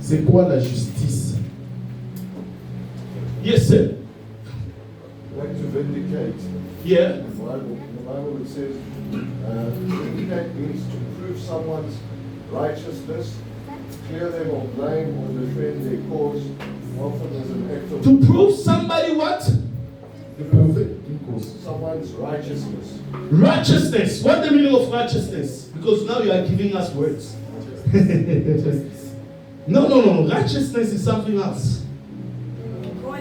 Speaker 2: C'est quoi la justice?
Speaker 1: Yes, sir.
Speaker 4: Like to vindicate.
Speaker 1: Yeah.
Speaker 4: In the Bible it says, vindicate means to prove someone's righteousness, clear them of blame or defend their cause, often as an act of
Speaker 1: To prove somebody what?
Speaker 2: De prouver une cause.
Speaker 4: someone's righteousness.
Speaker 1: Righteousness. What's the meaning of righteousness? Because now you are giving us words. No. Righteousness is something else.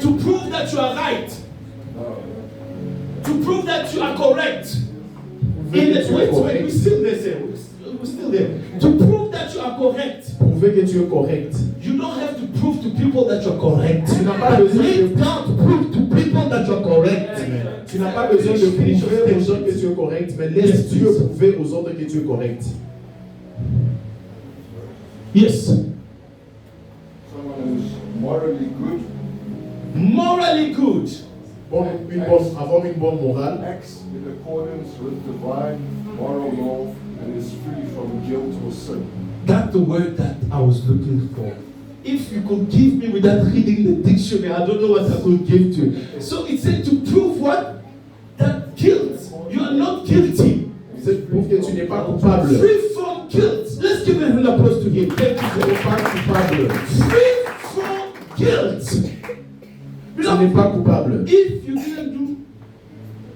Speaker 1: To prove that you are right. To prove that you are correct. Wait, we're still there, sir. We're still there. To prove that you are correct.
Speaker 2: Prouver que tu es correct.
Speaker 1: You don't have to prove to people that you're correct.
Speaker 2: Tu n'as pas
Speaker 1: But
Speaker 2: besoin de
Speaker 1: let God prove to people that you're correct.
Speaker 2: Tu n'as pas besoin de prouver aux gens que tu es correct, mais laisse Dieu prouver aux autres que tu es correct.
Speaker 1: Yes.
Speaker 4: Someone who's morally good,
Speaker 1: Morally good.
Speaker 2: Avoir une bonne morale,
Speaker 4: acts in accordance with divine moral law, and is free from guilt or sin.
Speaker 1: That's the word that I was looking for. If you could give me without reading the dictionary, I don't know what I could give to you. So it said to prove what? That guilt. You are not guilty.
Speaker 2: c'est prouve que tu n'es pas coupable.
Speaker 1: Free from guilt. Let's give an applause to him. Thank you
Speaker 2: Tu
Speaker 1: for
Speaker 2: n'es pas coupable.
Speaker 1: free from guilt.
Speaker 2: Tu n'es pas coupable.
Speaker 1: If you didn't do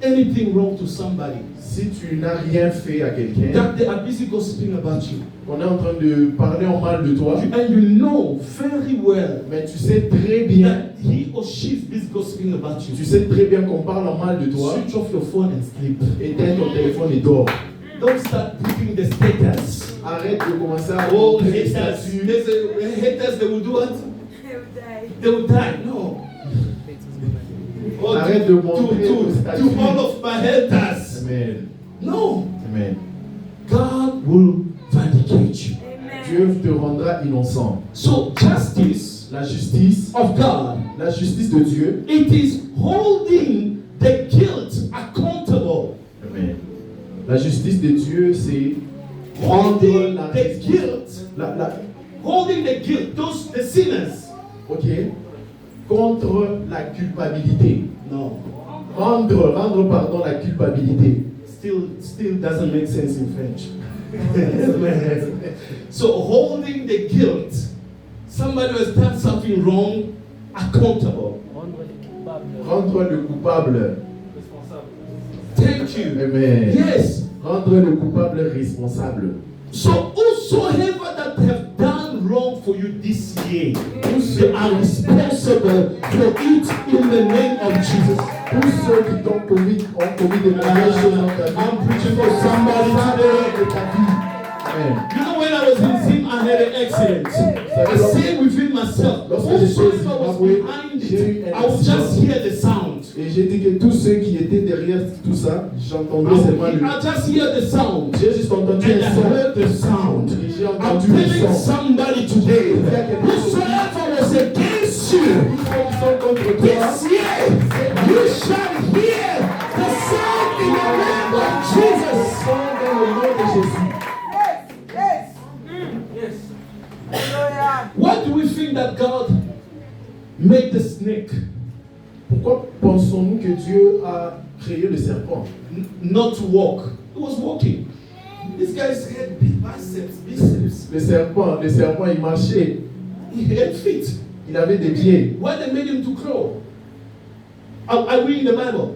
Speaker 1: anything wrong to somebody,
Speaker 2: Si tu n'as rien fait à quelqu'un,
Speaker 1: that they are busy gossiping about you,
Speaker 2: on est en train de parler en mal de toi,
Speaker 1: and you know very well
Speaker 2: mais tu sais très bien,
Speaker 1: that he or she is busy gossiping about you,
Speaker 2: tu sais très bien qu'on parle en mal de toi,
Speaker 1: switch off your phone and sleep.
Speaker 2: éteins ton téléphone et dors.
Speaker 1: Don't start putting the status.
Speaker 2: Arrête de commencer à
Speaker 1: Oh,
Speaker 2: montrer les
Speaker 1: haters.
Speaker 2: statuts.
Speaker 1: Haters, they will do what? They will die. No. Oh,
Speaker 2: Arrête de montrer
Speaker 1: to
Speaker 2: ton statut.
Speaker 1: all of my haters.
Speaker 2: Amen.
Speaker 1: No.
Speaker 2: Amen.
Speaker 1: God will vindicate you.
Speaker 2: Dieu te rendra innocent.
Speaker 1: So justice
Speaker 2: La justice,
Speaker 1: of God,
Speaker 2: la justice de Dieu,
Speaker 1: it is holding the guilt accountable.
Speaker 2: Amen. La justice de Dieu, c'est
Speaker 1: Holding
Speaker 2: la
Speaker 1: the guilt. Holding the guilt. Those the sinners.
Speaker 2: ok, contre la culpabilité.
Speaker 1: No.
Speaker 2: Rendre pardon la culpabilité.
Speaker 1: Still doesn't make sense in French. So holding the guilt, somebody who has done something wrong, accountable.
Speaker 2: Rendre le coupable.
Speaker 1: Thank you.
Speaker 2: Amen.
Speaker 1: Yes.
Speaker 2: Rendre le coupable responsable.
Speaker 1: So whosoever that have done done wrong for you this year, they are responsible for it in the name of Jesus.
Speaker 2: Tous ceux qui ont commis des mauvaises choses dans ta vie,
Speaker 1: I'm preaching for somebody today.
Speaker 2: de ta vie. Amen.
Speaker 1: You know, when I was in Zim, I had an accident. I said within myself, whosoever was behind it, I would just hear the sound.
Speaker 2: Et j'ai dit que tous ceux qui étaient derrière tout ça, j'entendais seulement le.
Speaker 1: I just hear the sound.
Speaker 2: J'ai juste entendu
Speaker 1: And I
Speaker 2: un son.
Speaker 1: heard the sound.
Speaker 2: Et j'ai
Speaker 1: I'm
Speaker 2: entendu le
Speaker 1: telling
Speaker 2: son.
Speaker 1: somebody today, whosoever was against you
Speaker 2: Ils sont contre toi.
Speaker 1: this year, you shall hear the sound in the name of Jesus.
Speaker 2: Dans le nom de Jésus.
Speaker 1: Why do we think that God made the snake
Speaker 2: Pourquoi pensons-nous que Dieu a créé le serpent?
Speaker 1: not to walk? He was walking. This guy's had biceps.
Speaker 2: Le serpent, il marchait.
Speaker 1: He had feet.
Speaker 2: Il avait des pieds.
Speaker 1: Why they made him to crawl? Are we in the Bible?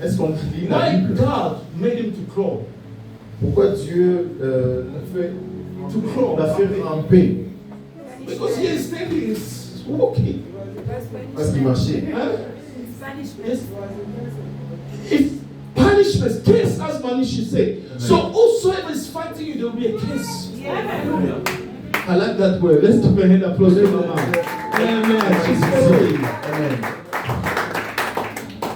Speaker 2: Est-ce qu'on lit la
Speaker 1: Why
Speaker 2: Bible?
Speaker 1: God made him to crawl?
Speaker 2: Pourquoi Dieu
Speaker 1: To crawl.
Speaker 2: l'a fait ramper?
Speaker 1: Because he is standing, he's walking.
Speaker 2: Parce qu'il marchait.
Speaker 1: Huh? Yes. If punishment, case as Manishi said. So whosoever is fighting you, there will be a case. I like that word. Let's give a hand applause to Mama. Amen. She's praying.
Speaker 2: Amen.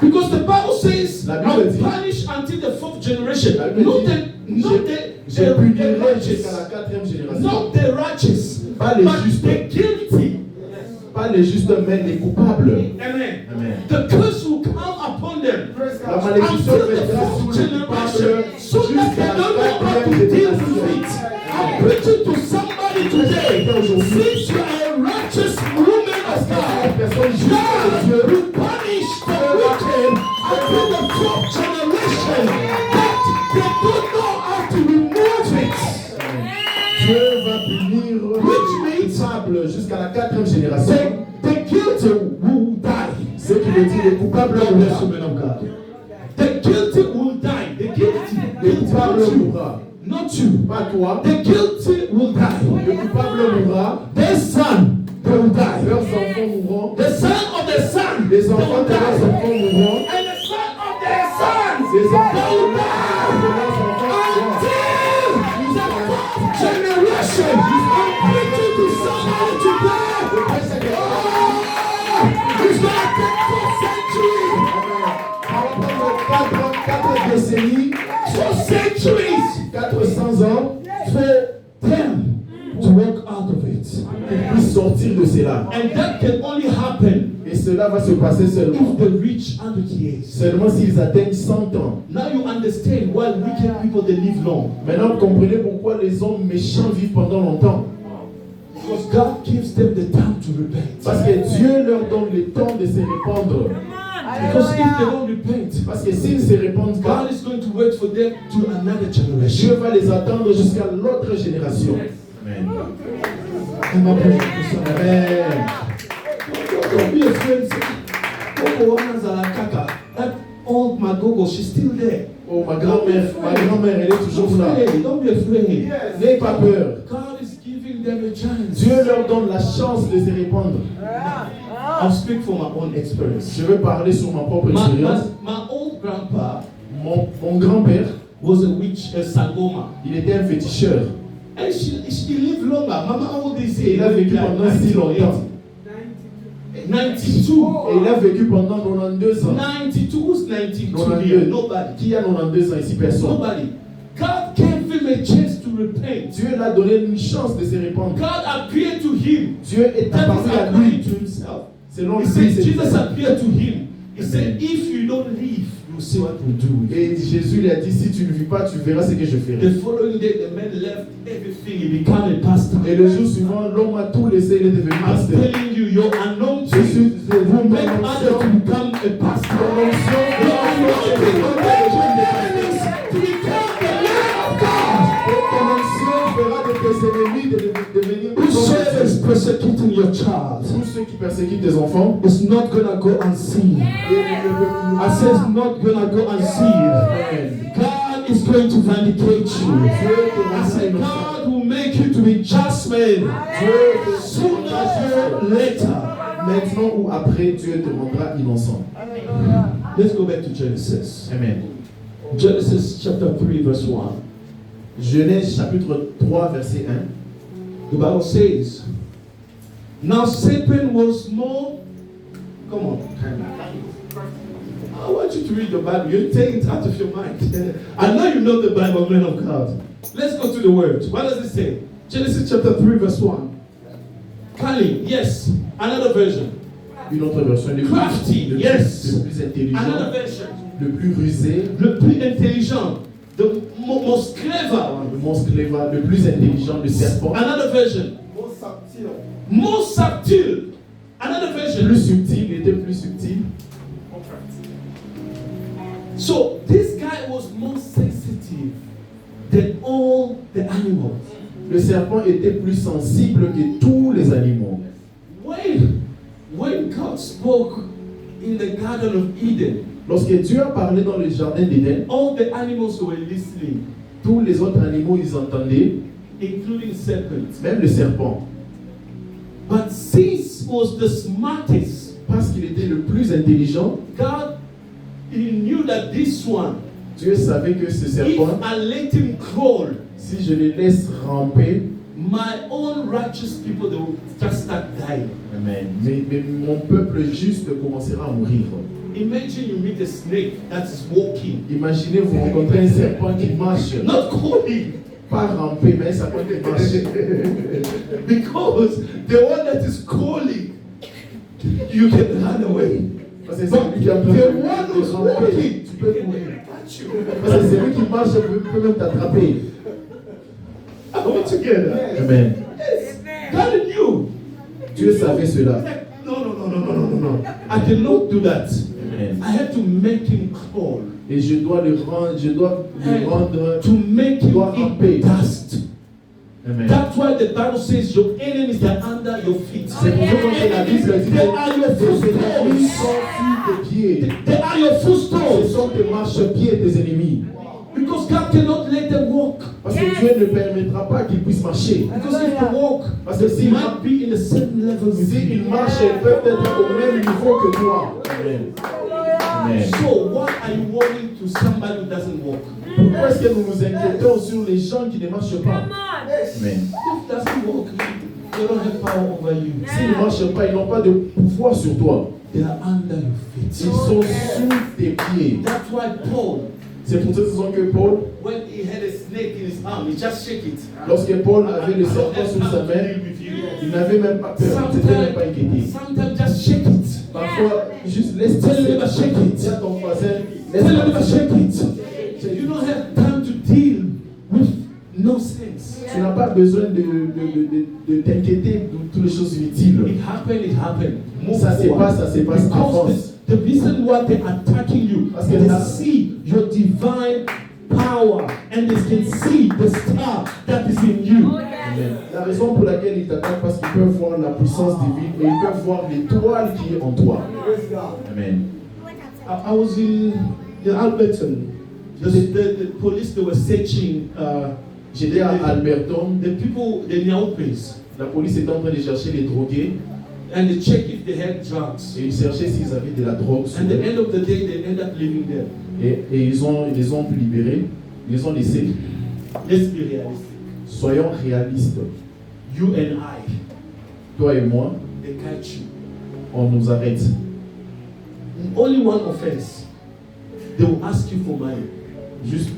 Speaker 1: Because the Bible says,
Speaker 2: La Bible
Speaker 1: I'll
Speaker 2: dit-
Speaker 1: punish until the fourth generation.
Speaker 2: La Bible
Speaker 1: Not
Speaker 2: dit,
Speaker 1: the
Speaker 2: Je punirai
Speaker 1: the
Speaker 2: jusqu'à la
Speaker 1: righteous.
Speaker 2: 4e génération.
Speaker 1: Not the righteous,
Speaker 2: Pas les
Speaker 1: but
Speaker 2: justes.
Speaker 1: the guilty.
Speaker 2: Pas les justes, mais les coupables.
Speaker 1: Amen.
Speaker 2: Amen.
Speaker 1: The curse will come upon them
Speaker 2: La malédiction
Speaker 1: until the
Speaker 2: viendra
Speaker 1: fourth
Speaker 2: sur les coupables
Speaker 1: generation, so that
Speaker 2: jusqu'à
Speaker 1: they
Speaker 2: la
Speaker 1: don't know how
Speaker 2: 4e
Speaker 1: to deal with
Speaker 2: génération.
Speaker 1: it. I'm preaching to somebody today. Since you are a righteous woman of God, God will punish the wicked until the fourth generation, but they don't know how to remove it.
Speaker 2: Dieu va punir les coupables jusqu'à la 4e génération.
Speaker 1: The guilty will die.
Speaker 2: Ce qui veut dire les coupables
Speaker 1: God bless you,
Speaker 2: mourront.
Speaker 1: man of God. The guilty will die. The guilty.
Speaker 2: Les coupables
Speaker 1: Not you.
Speaker 2: mourront.
Speaker 1: Not you.
Speaker 2: Pas toi.
Speaker 1: The guilty will die.
Speaker 2: Le coupable mourra.
Speaker 1: Their son, they will die.
Speaker 2: Leurs enfants mourront.
Speaker 1: The son of the son,
Speaker 2: Les
Speaker 1: they
Speaker 2: enfants
Speaker 1: will
Speaker 2: de leurs
Speaker 1: die.
Speaker 2: enfants mourront.
Speaker 1: And the son of their sons,
Speaker 2: Les
Speaker 1: they
Speaker 2: enfants
Speaker 1: will
Speaker 2: de
Speaker 1: die.
Speaker 2: leurs enfants mourront.
Speaker 1: Until the fourth generation. I'm preaching to somebody today. Oh, it's gonna take 4 centuries.
Speaker 2: 4 décennies,
Speaker 1: 4 centuries
Speaker 2: 400 ans
Speaker 1: for them to walk out of it.
Speaker 2: pour puissent sortir de cela.
Speaker 1: And that can only happen
Speaker 2: Et cela va se passer seulement.
Speaker 1: if they reach 100 years.
Speaker 2: Seulement s'ils atteignent 100 ans.
Speaker 1: Now you understand why wicked people they live long.
Speaker 2: Maintenant, vous comprenez pourquoi les hommes méchants vivent pendant longtemps.
Speaker 1: Because God gives them the time to repent.
Speaker 2: Parce que Dieu leur donne le temps de se répandre.
Speaker 1: Because if they don't repent,
Speaker 2: Parce que s'ils ne se répandent pas,
Speaker 1: God is going to wait for them to another generation.
Speaker 2: Dieu va les attendre jusqu'à l'autre génération. Amen.
Speaker 1: Am I praying for somebody?
Speaker 2: Amen.
Speaker 1: Don't be afraid. Gogo Wanazala Kaka. That old Magogo, she's still there.
Speaker 2: Oh, ma grand-mère, elle est toujours là.
Speaker 1: Don't be afraid.
Speaker 2: N'ayez pas peur.
Speaker 1: God is giving them a chance.
Speaker 2: Dieu leur donne la chance de se répandre.
Speaker 1: I'll speak from my own experience.
Speaker 2: Je vais parler sur ma propre expérience.
Speaker 1: My old grandpa
Speaker 2: Mon grand-père,
Speaker 1: was a witch, a Sangoma.
Speaker 2: il était un féticheur.
Speaker 1: And she lived longer. Mama, how old is
Speaker 2: Et
Speaker 1: he?
Speaker 2: il a vécu pendant si longtemps.
Speaker 1: 92.
Speaker 2: Et il a vécu pendant 92 ans.
Speaker 1: 92, who's 92 here?
Speaker 2: 92.
Speaker 1: Nobody.
Speaker 2: Qui a 92 ans ici? Personne.
Speaker 1: Nobody. God gave him a chance to repent.
Speaker 2: Dieu l'a donné une chance de se répandre.
Speaker 1: God appeared to him.
Speaker 2: Dieu est
Speaker 1: That
Speaker 2: apparu
Speaker 1: is
Speaker 2: à
Speaker 1: according
Speaker 2: lui.
Speaker 1: to himself.
Speaker 2: Selon
Speaker 1: He
Speaker 2: lui,
Speaker 1: said,
Speaker 2: c'est
Speaker 1: Jesus appeared to him. He said, if you don't leave, you'll see what we'll do with you.
Speaker 2: Et Jésus lui a dit, si tu ne vis pas, tu verras ce que je ferai.
Speaker 1: The following day, the man left everything. He became a pastor.
Speaker 2: Et le jour suivant, l'homme a tout laissé, il est devenu
Speaker 1: I'm
Speaker 2: pasteur.
Speaker 1: telling you, your anointing
Speaker 2: Je
Speaker 1: will make others to become a pastor. Your anointing will make your enemies to become the man of God.
Speaker 2: Ton onction fera de tes ennemis de devenir
Speaker 1: Whosoever is persecuting your child
Speaker 2: tous ceux qui persécutent tes enfants.
Speaker 1: is not gonna go unseen. I said it's not gonna go unseen. God God is going to vindicate you. I said, God will make you to be just man. Sooner or later.
Speaker 2: Maintenant ou après, Dieu te rendra innocent.
Speaker 1: Let's go back to Genesis.
Speaker 2: Amen.
Speaker 1: Genesis chapter 3 verse 1.
Speaker 2: Genèse chapitre 3 verset 1.
Speaker 1: The Bible says, now Satan was more. Come on. I want you to read the Bible. You're taking it out of your mind. I know you know the Bible, man of God. Let's go to the word. What does it say? Genesis chapter 3 verse 1. Cunning, yes. Another version.
Speaker 2: Une autre version.
Speaker 1: Crafty, yes.
Speaker 2: Le plus intelligent.
Speaker 1: Another version.
Speaker 2: Le plus rusé.
Speaker 1: Le plus intelligent. The most clever one.
Speaker 2: Le monstre clever, le plus intelligent, le serpent.
Speaker 1: Another version. More subtle. Another version.
Speaker 2: Plus subtil, il était plus subtil.
Speaker 1: So this guy was more sensitive than all the animals.
Speaker 2: Le serpent était plus sensible que tous les animaux.
Speaker 1: When God spoke in the Garden of Eden,
Speaker 2: lorsque Dieu a parlé dans le jardin d'Éden,
Speaker 1: all the animals were listening,
Speaker 2: tous les autres animaux ils entendaient,
Speaker 1: including serpents.
Speaker 2: même le serpent.
Speaker 1: But since he was the smartest,
Speaker 2: parce qu'il était le plus intelligent,
Speaker 1: God, he knew that this one,
Speaker 2: Dieu savait que ce
Speaker 1: if
Speaker 2: serpent,
Speaker 1: I let him crawl,
Speaker 2: si je le laisse ramper,
Speaker 1: my own righteous people, they will just start dying.
Speaker 2: Amen. Mais mon peuple juste commencera à mourir.
Speaker 1: Imagine you meet a snake that is walking,
Speaker 2: Imaginez vous rencontrez un serpent qui marche,
Speaker 1: not crawling,
Speaker 2: pas ramper, mais un serpent qui marche.
Speaker 1: because the one that is crawling, you can run away.
Speaker 2: Parce que
Speaker 1: But
Speaker 2: c'est lui qui est en train
Speaker 1: the one who's
Speaker 2: de ramper,
Speaker 1: walking,
Speaker 2: tu peux courir.
Speaker 1: catch you.
Speaker 2: Parce que c'est lui qui marche, peut même t'attraper.
Speaker 1: Are we together?
Speaker 2: Amen.
Speaker 1: God knew.
Speaker 2: Dieu savait cela.
Speaker 1: No. I cannot do that.
Speaker 2: Amen.
Speaker 1: I had to make him crawl.
Speaker 2: Et je dois le rendre,
Speaker 1: To make him
Speaker 2: dois ramper.
Speaker 1: eat dust.
Speaker 2: Amen.
Speaker 1: That's why the Bible says your enemies are under your feet.
Speaker 2: C'est pour ça que la Bible dit
Speaker 1: They are your
Speaker 2: que tes ennemis
Speaker 1: footstones.
Speaker 2: sont sur tes pieds.
Speaker 1: They are your
Speaker 2: Ce
Speaker 1: footstones.
Speaker 2: sont tes marchepieds, tes ennemis.
Speaker 1: Because God cannot let them walk.
Speaker 2: Parce que Dieu ne permettra pas qu'ils puissent marcher.
Speaker 1: Because if they walk,
Speaker 2: Parce que
Speaker 1: they
Speaker 2: s'ils
Speaker 1: might be in the same level with you.
Speaker 2: s'ils marchent, ils peuvent être au même niveau que toi. Amen. Amen.
Speaker 1: So why are you worrying to somebody who doesn't walk?
Speaker 2: Pourquoi est-ce que nous nous inquiétons sur les gens qui ne marchent pas? Amen.
Speaker 1: If doesn't walk, they don't have power over you.
Speaker 2: S'ils ne marchent pas, ils n'ont pas de pouvoir sur toi.
Speaker 1: They are under your
Speaker 2: Ils
Speaker 1: feet.
Speaker 2: sont sous tes pieds.
Speaker 1: That's why Paul,
Speaker 2: C'est pour cette raison que Paul,
Speaker 1: when he had a snake in his arm, he just shake it.
Speaker 2: lorsque Paul avait le serpent sous sa main, il n'avait même pas peur, il n'était même pas inquiété.
Speaker 1: Sometimes just shake it.
Speaker 2: Parfois, juste laisse
Speaker 1: Tell your neighbor, shake it.
Speaker 2: Dis à ton voisin,
Speaker 1: Tell your neighbor,
Speaker 2: laisse
Speaker 1: shake it. You don't have time to deal with nonsense.
Speaker 2: Tu n'as pas besoin de t'inquiéter de toutes les choses inutiles.
Speaker 1: It happened. Move
Speaker 2: Ça se
Speaker 1: forward.
Speaker 2: passe,
Speaker 1: Because
Speaker 2: avance.
Speaker 1: the reason why they're attacking you,
Speaker 2: Parce que
Speaker 1: they
Speaker 2: la-
Speaker 1: see your divine power and they can see the star that is in you.
Speaker 2: Amen. La raison pour laquelle ils t'attaquent, parce qu'ils peuvent voir la puissance divine et ils peuvent voir l'étoile qui est en toi. Amen.
Speaker 1: I was in Alberton. The police, they were searching
Speaker 2: J'étais à Alberton.
Speaker 1: the people, the Nyaupes,
Speaker 2: La police était en train de chercher les drogués
Speaker 1: and they check if they had drugs.
Speaker 2: et ils cherchaient s'ils avaient de la drogue sur
Speaker 1: And at the
Speaker 2: eux.
Speaker 1: end of the day, they end up leaving them.
Speaker 2: Et ils les ont libérés, ils les ont laissés.
Speaker 1: Let's be realistic.
Speaker 2: Soyons réalistes.
Speaker 1: You and I,
Speaker 2: Toi et moi,
Speaker 1: they catch you.
Speaker 2: on nous arrête.
Speaker 1: Only one offense. They will ask you for money.
Speaker 2: Juste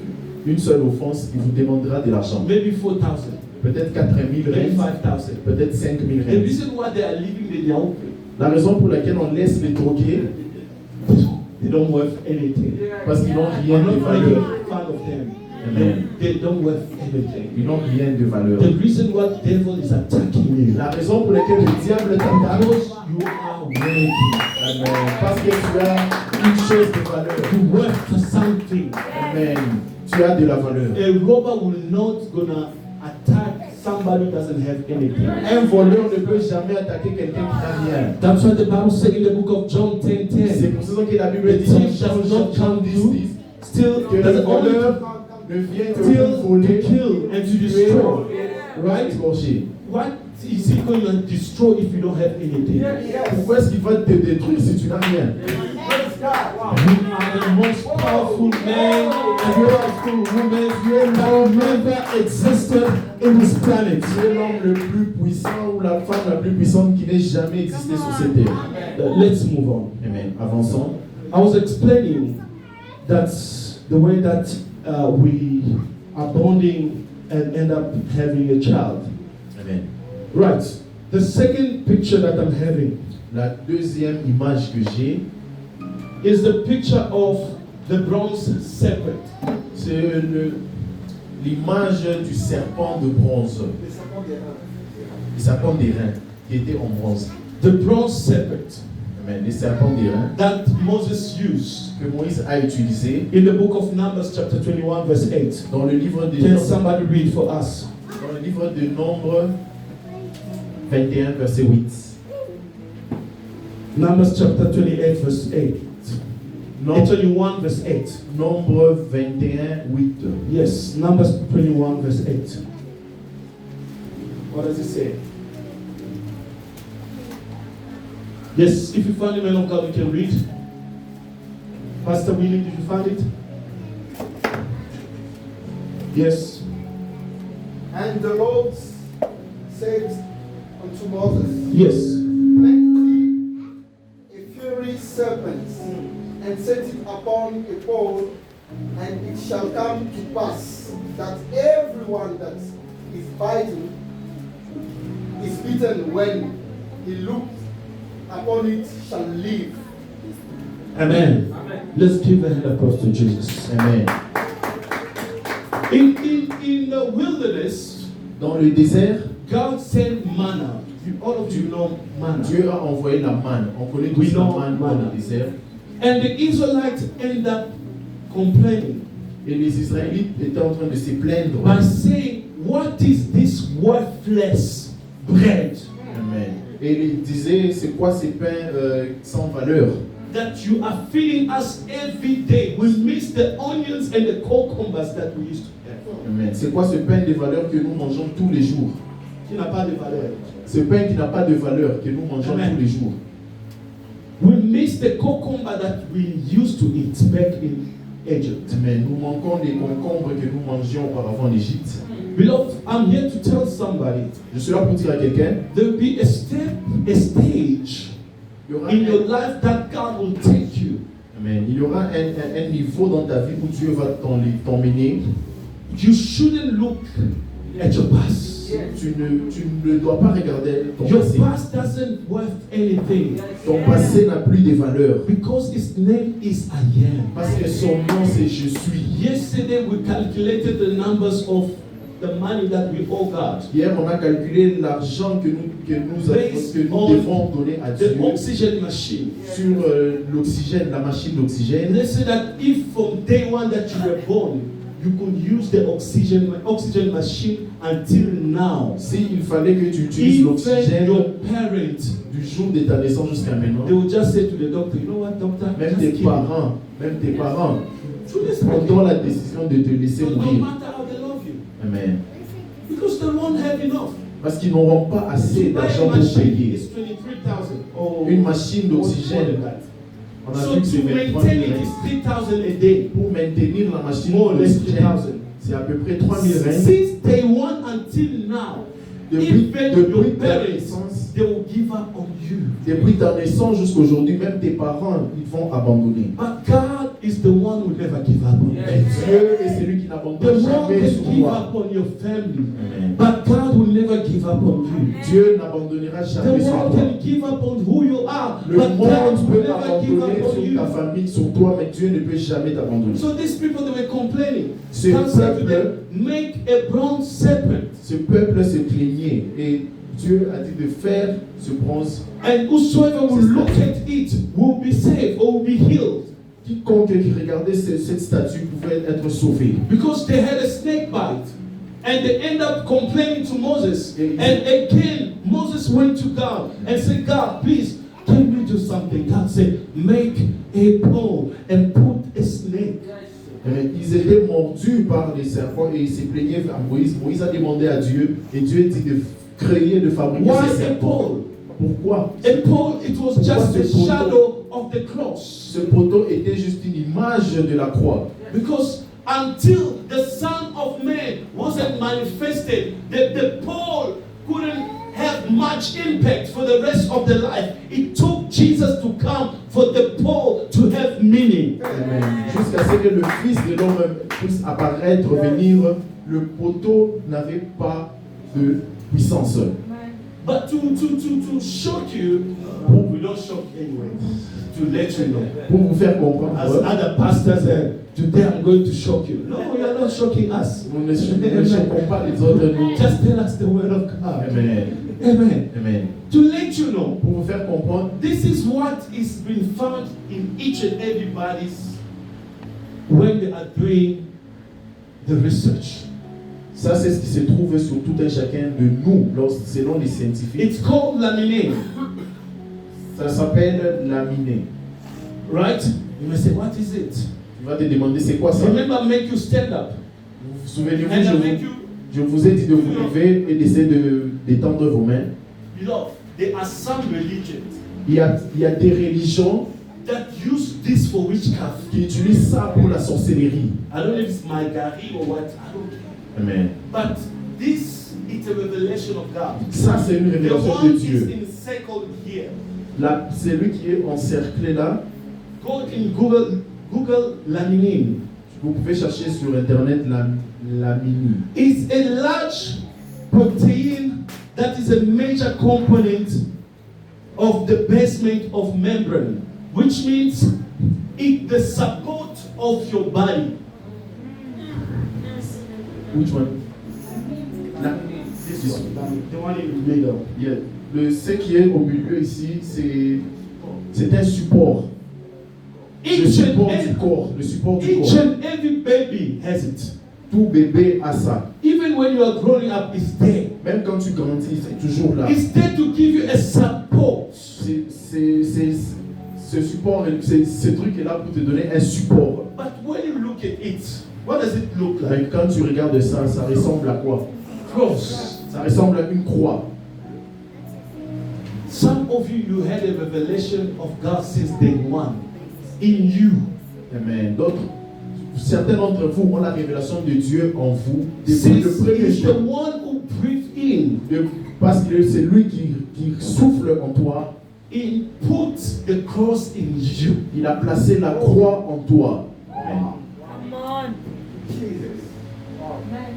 Speaker 2: une seule offense, il vous demandera de l'argent.
Speaker 1: Maybe 4,000,
Speaker 2: Peut-être 4 000
Speaker 1: maybe
Speaker 2: rentes,
Speaker 1: 5,000.
Speaker 2: peut-être 5 000
Speaker 1: The
Speaker 2: rentes.
Speaker 1: reason why they are leaving the Nyaupes,
Speaker 2: La raison pour laquelle on laisse les drogués,
Speaker 1: they don't worth anything.
Speaker 2: parce qu'ils n'ont
Speaker 1: I'm
Speaker 2: rien de
Speaker 1: not making
Speaker 2: valeur.
Speaker 1: fun of them.
Speaker 2: Amen.
Speaker 1: They don't worth anything.
Speaker 2: Ils n'ont rien de valeur.
Speaker 1: The reason why the devil is attacking you,
Speaker 2: La raison pour laquelle le diable t'attaque,
Speaker 1: because you are worthy.
Speaker 2: Amen, parce que tu as une chose de valeur.
Speaker 1: You work for something.
Speaker 2: Amen. Tu as de la valeur.
Speaker 1: A robber will not gonna attack somebody who doesn't have anything.
Speaker 2: Un voleur ne peut jamais attaquer quelqu'un qui n'a rien.
Speaker 1: That's why the Bible says in the book of John
Speaker 2: C'est
Speaker 1: 10:10,
Speaker 2: pour ça que la Bible
Speaker 1: the
Speaker 2: dit dans
Speaker 1: thief
Speaker 2: Jean
Speaker 1: does not come to
Speaker 2: 10,
Speaker 1: steal,
Speaker 2: que le
Speaker 1: doesn't only
Speaker 2: voleur ne vient que
Speaker 1: steal,
Speaker 2: pour voler,
Speaker 1: to kill, and to
Speaker 2: tuer,
Speaker 1: destroy. Right?
Speaker 2: égorger.
Speaker 1: What is he going to destroy if you don't have anything?
Speaker 2: Pourquoi est-ce qu'il va te détruire si tu n'as rien?
Speaker 1: You are the most powerful man and powerful woman that never existed in this planet.
Speaker 2: Tu es l'homme le plus puissant ou la femme la plus puissante qui n'ait jamais existé sur cette terre.
Speaker 1: Let's move on.
Speaker 2: Amen. Avançons.
Speaker 1: I was explaining that the way that we are bonding and end up having a child.
Speaker 2: Amen.
Speaker 1: Right. The second picture that I'm having
Speaker 2: La deuxième image que j'ai,
Speaker 1: is the picture of the bronze serpent.
Speaker 2: c'est l'image du serpent de bronze. Le serpent d'airain qui était en bronze.
Speaker 1: The bronze serpent
Speaker 2: Amen. Les serpents d'airain
Speaker 1: that Moses used
Speaker 2: que Moïse a utilisé
Speaker 1: in the book of Numbers chapter 21 verse 8.
Speaker 2: dans le livre de
Speaker 1: Can somebody read for us?
Speaker 2: dans le livre de Nombre 21 verset 8.
Speaker 1: Numbers chapter 28 verse 8.
Speaker 2: Nombre,
Speaker 1: 21 verse 8.
Speaker 2: Nombre 21 8.
Speaker 1: Yes, Numbers 21 verse 8. What does it say? Yes, if you find it, man of God, you can read. Pastor Willie, did you find it? Yes.
Speaker 5: And the Lord said unto Moses,
Speaker 1: Yes.
Speaker 5: Make thee a fiery serpent, and set it upon a pole, and it shall come to pass that everyone that is biting is bitten when he looked upon it shall live.
Speaker 1: Amen. Let's give a hand applause to Jesus.
Speaker 2: Amen.
Speaker 1: In the wilderness,
Speaker 2: Dans le désert,
Speaker 1: God sent manna. All of you know manna.
Speaker 2: Dieu a envoyé la manne. On connaît tous la manne dans le désert.
Speaker 1: And the Israelites end up complaining
Speaker 2: Et les Israélites étaient en train de se plaindre.
Speaker 1: by saying, what is this worthless bread
Speaker 2: Amen. Et ils disaient, c'est quoi ces pains sans valeur
Speaker 1: that you are feeding us every day? We miss the onions and the cucumbers that we used to have.
Speaker 2: Amen. C'est quoi ce pain de valeur que nous mangeons tous les jours?
Speaker 1: Qui n'a pas de valeur.
Speaker 2: Ce pain qui n'a pas de valeur que nous mangeons
Speaker 1: Amen.
Speaker 2: tous les jours.
Speaker 1: We miss the cucumber that we used to eat back in Egypt.
Speaker 2: Amen. Nous manquons des concombres que nous mangions auparavant en Égypte.
Speaker 1: Beloved, I'm here to tell somebody
Speaker 2: Je suis là pour dire à quelqu'un,
Speaker 1: there will be a step, a stage
Speaker 2: il y aura
Speaker 1: in your
Speaker 2: un,
Speaker 1: life that God will take you.
Speaker 2: Amen. Il y aura un niveau dans ta vie où Dieu va t'emmener.
Speaker 1: You shouldn't look at your past.
Speaker 2: Tu ne dois pas regarder ton
Speaker 1: Your
Speaker 2: passé.
Speaker 1: past doesn't worth anything
Speaker 2: Ton passé n'a plus de valeur.
Speaker 1: because its name is I am.
Speaker 2: Parce que son nom c'est Je suis.
Speaker 1: Yesterday we calculated the numbers of the money that we owe God.
Speaker 2: Hier, on a calculé l'argent que nous devons donner à Dieu
Speaker 1: The oxygen machine.
Speaker 2: sur l'oxygène, la machine
Speaker 1: And
Speaker 2: d'oxygène.
Speaker 1: they said that if from day one that you were born, you could use the oxygen machine until now.
Speaker 2: S'il fallait que tu utilises
Speaker 1: Even
Speaker 2: l'oxygène
Speaker 1: your parents,
Speaker 2: du jour de ta naissance jusqu'à maintenant,
Speaker 1: they will just say to the doctor, you know what, doctor?
Speaker 2: même
Speaker 1: Just
Speaker 2: tes
Speaker 1: kill me.
Speaker 2: parents
Speaker 1: Truly
Speaker 2: prendront
Speaker 1: speaking,
Speaker 2: la décision de te laisser
Speaker 1: no
Speaker 2: mourir.
Speaker 1: matter how they love you,
Speaker 2: Amen.
Speaker 1: because they won't have enough.
Speaker 2: Parce qu'ils n'auront pas assez d'argent pour payer.
Speaker 1: It's 23,000 or
Speaker 2: Une machine
Speaker 1: more
Speaker 2: d'oxygène,
Speaker 1: than that.
Speaker 2: on a
Speaker 1: So
Speaker 2: vu que c'est
Speaker 1: to
Speaker 2: 23
Speaker 1: maintain
Speaker 2: 000
Speaker 1: it is 3,000 a day.
Speaker 2: Pour maintenir la machine
Speaker 1: More or less
Speaker 2: d'oxygène,
Speaker 1: 3,000.
Speaker 2: c'est à peu près 3 000 reines.
Speaker 1: Since day one until now,
Speaker 2: Depuis
Speaker 1: even your
Speaker 2: ta
Speaker 1: parents,
Speaker 2: naissance,
Speaker 1: they will give up on you.
Speaker 2: depuis ta naissance jusqu'à aujourd'hui, même tes parents, ils vont abandonner.
Speaker 1: But God is the one who never give up on you.
Speaker 2: Mais Dieu est celui qui
Speaker 1: The
Speaker 2: n'abandonne
Speaker 1: world
Speaker 2: jamais
Speaker 1: can
Speaker 2: sur
Speaker 1: give
Speaker 2: toi.
Speaker 1: up on your family,
Speaker 2: Amen.
Speaker 1: but God will never give up on you.
Speaker 2: Dieu n'abandonnera
Speaker 1: The
Speaker 2: jamais sur
Speaker 1: world
Speaker 2: toi.
Speaker 1: can give up on who you are,
Speaker 2: Le
Speaker 1: but God
Speaker 2: monde
Speaker 1: will
Speaker 2: peut
Speaker 1: never give
Speaker 2: abandonner
Speaker 1: up on
Speaker 2: sur
Speaker 1: you.
Speaker 2: ta famille, sur toi, mais Dieu ne peut jamais t'abandonner.
Speaker 1: So these people they were complaining.
Speaker 2: Ce
Speaker 1: God said to
Speaker 2: peuple-
Speaker 1: them, make a bronze serpent,
Speaker 2: Ce peuple se plaignait et Dieu a dit de faire ce bronze.
Speaker 1: and whosoever will look at it will be saved or will be healed.
Speaker 2: Quiconque qui regardait cette statue pouvait être sauvé.
Speaker 1: Because they had a snake bite. And they end up complaining to Moses.
Speaker 2: Yeah.
Speaker 1: And again, Moses went to God and said, God, please, can we do something? God said, make a pole and put a snake
Speaker 2: Ils étaient mordus par les serpents et ils se plaignaient à Moïse. Moïse a demandé à Dieu et Dieu dit de créer, de fabriquer
Speaker 1: Why
Speaker 2: ces
Speaker 1: a
Speaker 2: serpents.
Speaker 1: pole?
Speaker 2: Pourquoi?
Speaker 1: A pole, it was just the shadow of the cross.
Speaker 2: Ce poteau était juste une image de la croix.
Speaker 1: Because until the Son of Man wasn't manifested, the pole couldn't have much impact for the rest of the life. It took Jesus to come for the pole to have meaning.
Speaker 2: Amen. Jusqu'à ce que le Fils de l'homme puisse apparaître, venir, le poteau n'avait pas de puissance.
Speaker 1: But to shock you, we don't shock anyway. To let you know.
Speaker 2: Pour vous faire
Speaker 1: As
Speaker 2: comprendre,
Speaker 1: other pastors said, today I'm going to shock you. No, you are not shocking us.
Speaker 2: nous ne choquons pas les autres, nous.
Speaker 1: Just tell us the word of God.
Speaker 2: Amen.
Speaker 1: Amen.
Speaker 2: Amen.
Speaker 1: To let you know,
Speaker 2: Pour vous faire comprendre,
Speaker 1: this is what is being found in each and everybody's when they are doing the research.
Speaker 2: ça c'est ce qui se trouve sur tout un chacun de nous, selon les scientifiques.
Speaker 1: It's called laminin,
Speaker 2: Ça s'appelle laminé.
Speaker 1: right? You may say, what is it?
Speaker 2: Tu vas te demander c'est quoi ça?
Speaker 1: Remember, make you stand up.
Speaker 2: Vous vous souvenez-vous,
Speaker 1: And I make you,
Speaker 2: je vous ai dit de vous lever et d'essayer d'étendre vos mains.
Speaker 1: beloved, there are some religions
Speaker 2: Il y a des religions
Speaker 1: that use this for witchcraft.
Speaker 2: qui utilisent ça pour la sorcellerie.
Speaker 1: I don't know if it's my gari or what, I don't care.
Speaker 2: Amen.
Speaker 1: But this is a revelation of God.
Speaker 2: Ça c'est une
Speaker 1: The
Speaker 2: révélation
Speaker 1: one
Speaker 2: de
Speaker 1: is
Speaker 2: Dieu.
Speaker 1: encircled here.
Speaker 2: Là, celui qui est encerclé là,
Speaker 1: Go in Google laminin.
Speaker 2: vous pouvez chercher sur internet lamini.
Speaker 1: It's a large protein that is a major component of the basement of membrane, which means it's the support of your body.
Speaker 2: Which one? This is
Speaker 1: The one in the middle.
Speaker 2: yeah. Ce qui est au milieu ici, c'est un support. Le
Speaker 1: Each
Speaker 2: support
Speaker 1: and,
Speaker 2: du corps. Le support du
Speaker 1: each
Speaker 2: corps.
Speaker 1: and every baby has it.
Speaker 2: Tout bébé a ça.
Speaker 1: Even when you are growing up, it's there.
Speaker 2: Même quand tu grandis, c'est toujours là.
Speaker 1: It's there to give you a support.
Speaker 2: Ce support, ce truc est là pour te donner un support.
Speaker 1: But when you look at it, what does it look like?
Speaker 2: Mais quand tu regardes ça, ça ressemble à quoi?
Speaker 1: Cross.
Speaker 2: Ça ressemble à une croix.
Speaker 1: Some of you had a revelation of God since day one in you.
Speaker 2: Amen. D'autres, certains d'entre vous ont la révélation de Dieu en vous depuis le
Speaker 1: Since
Speaker 2: premier
Speaker 1: He's the
Speaker 2: jour.
Speaker 1: one who breathed in,
Speaker 2: Parce que c'est lui qui souffle en toi.
Speaker 1: He put the cross in you.
Speaker 2: Il a placé la croix en toi. Amen.
Speaker 6: Come on.
Speaker 4: Jesus.
Speaker 6: Amen.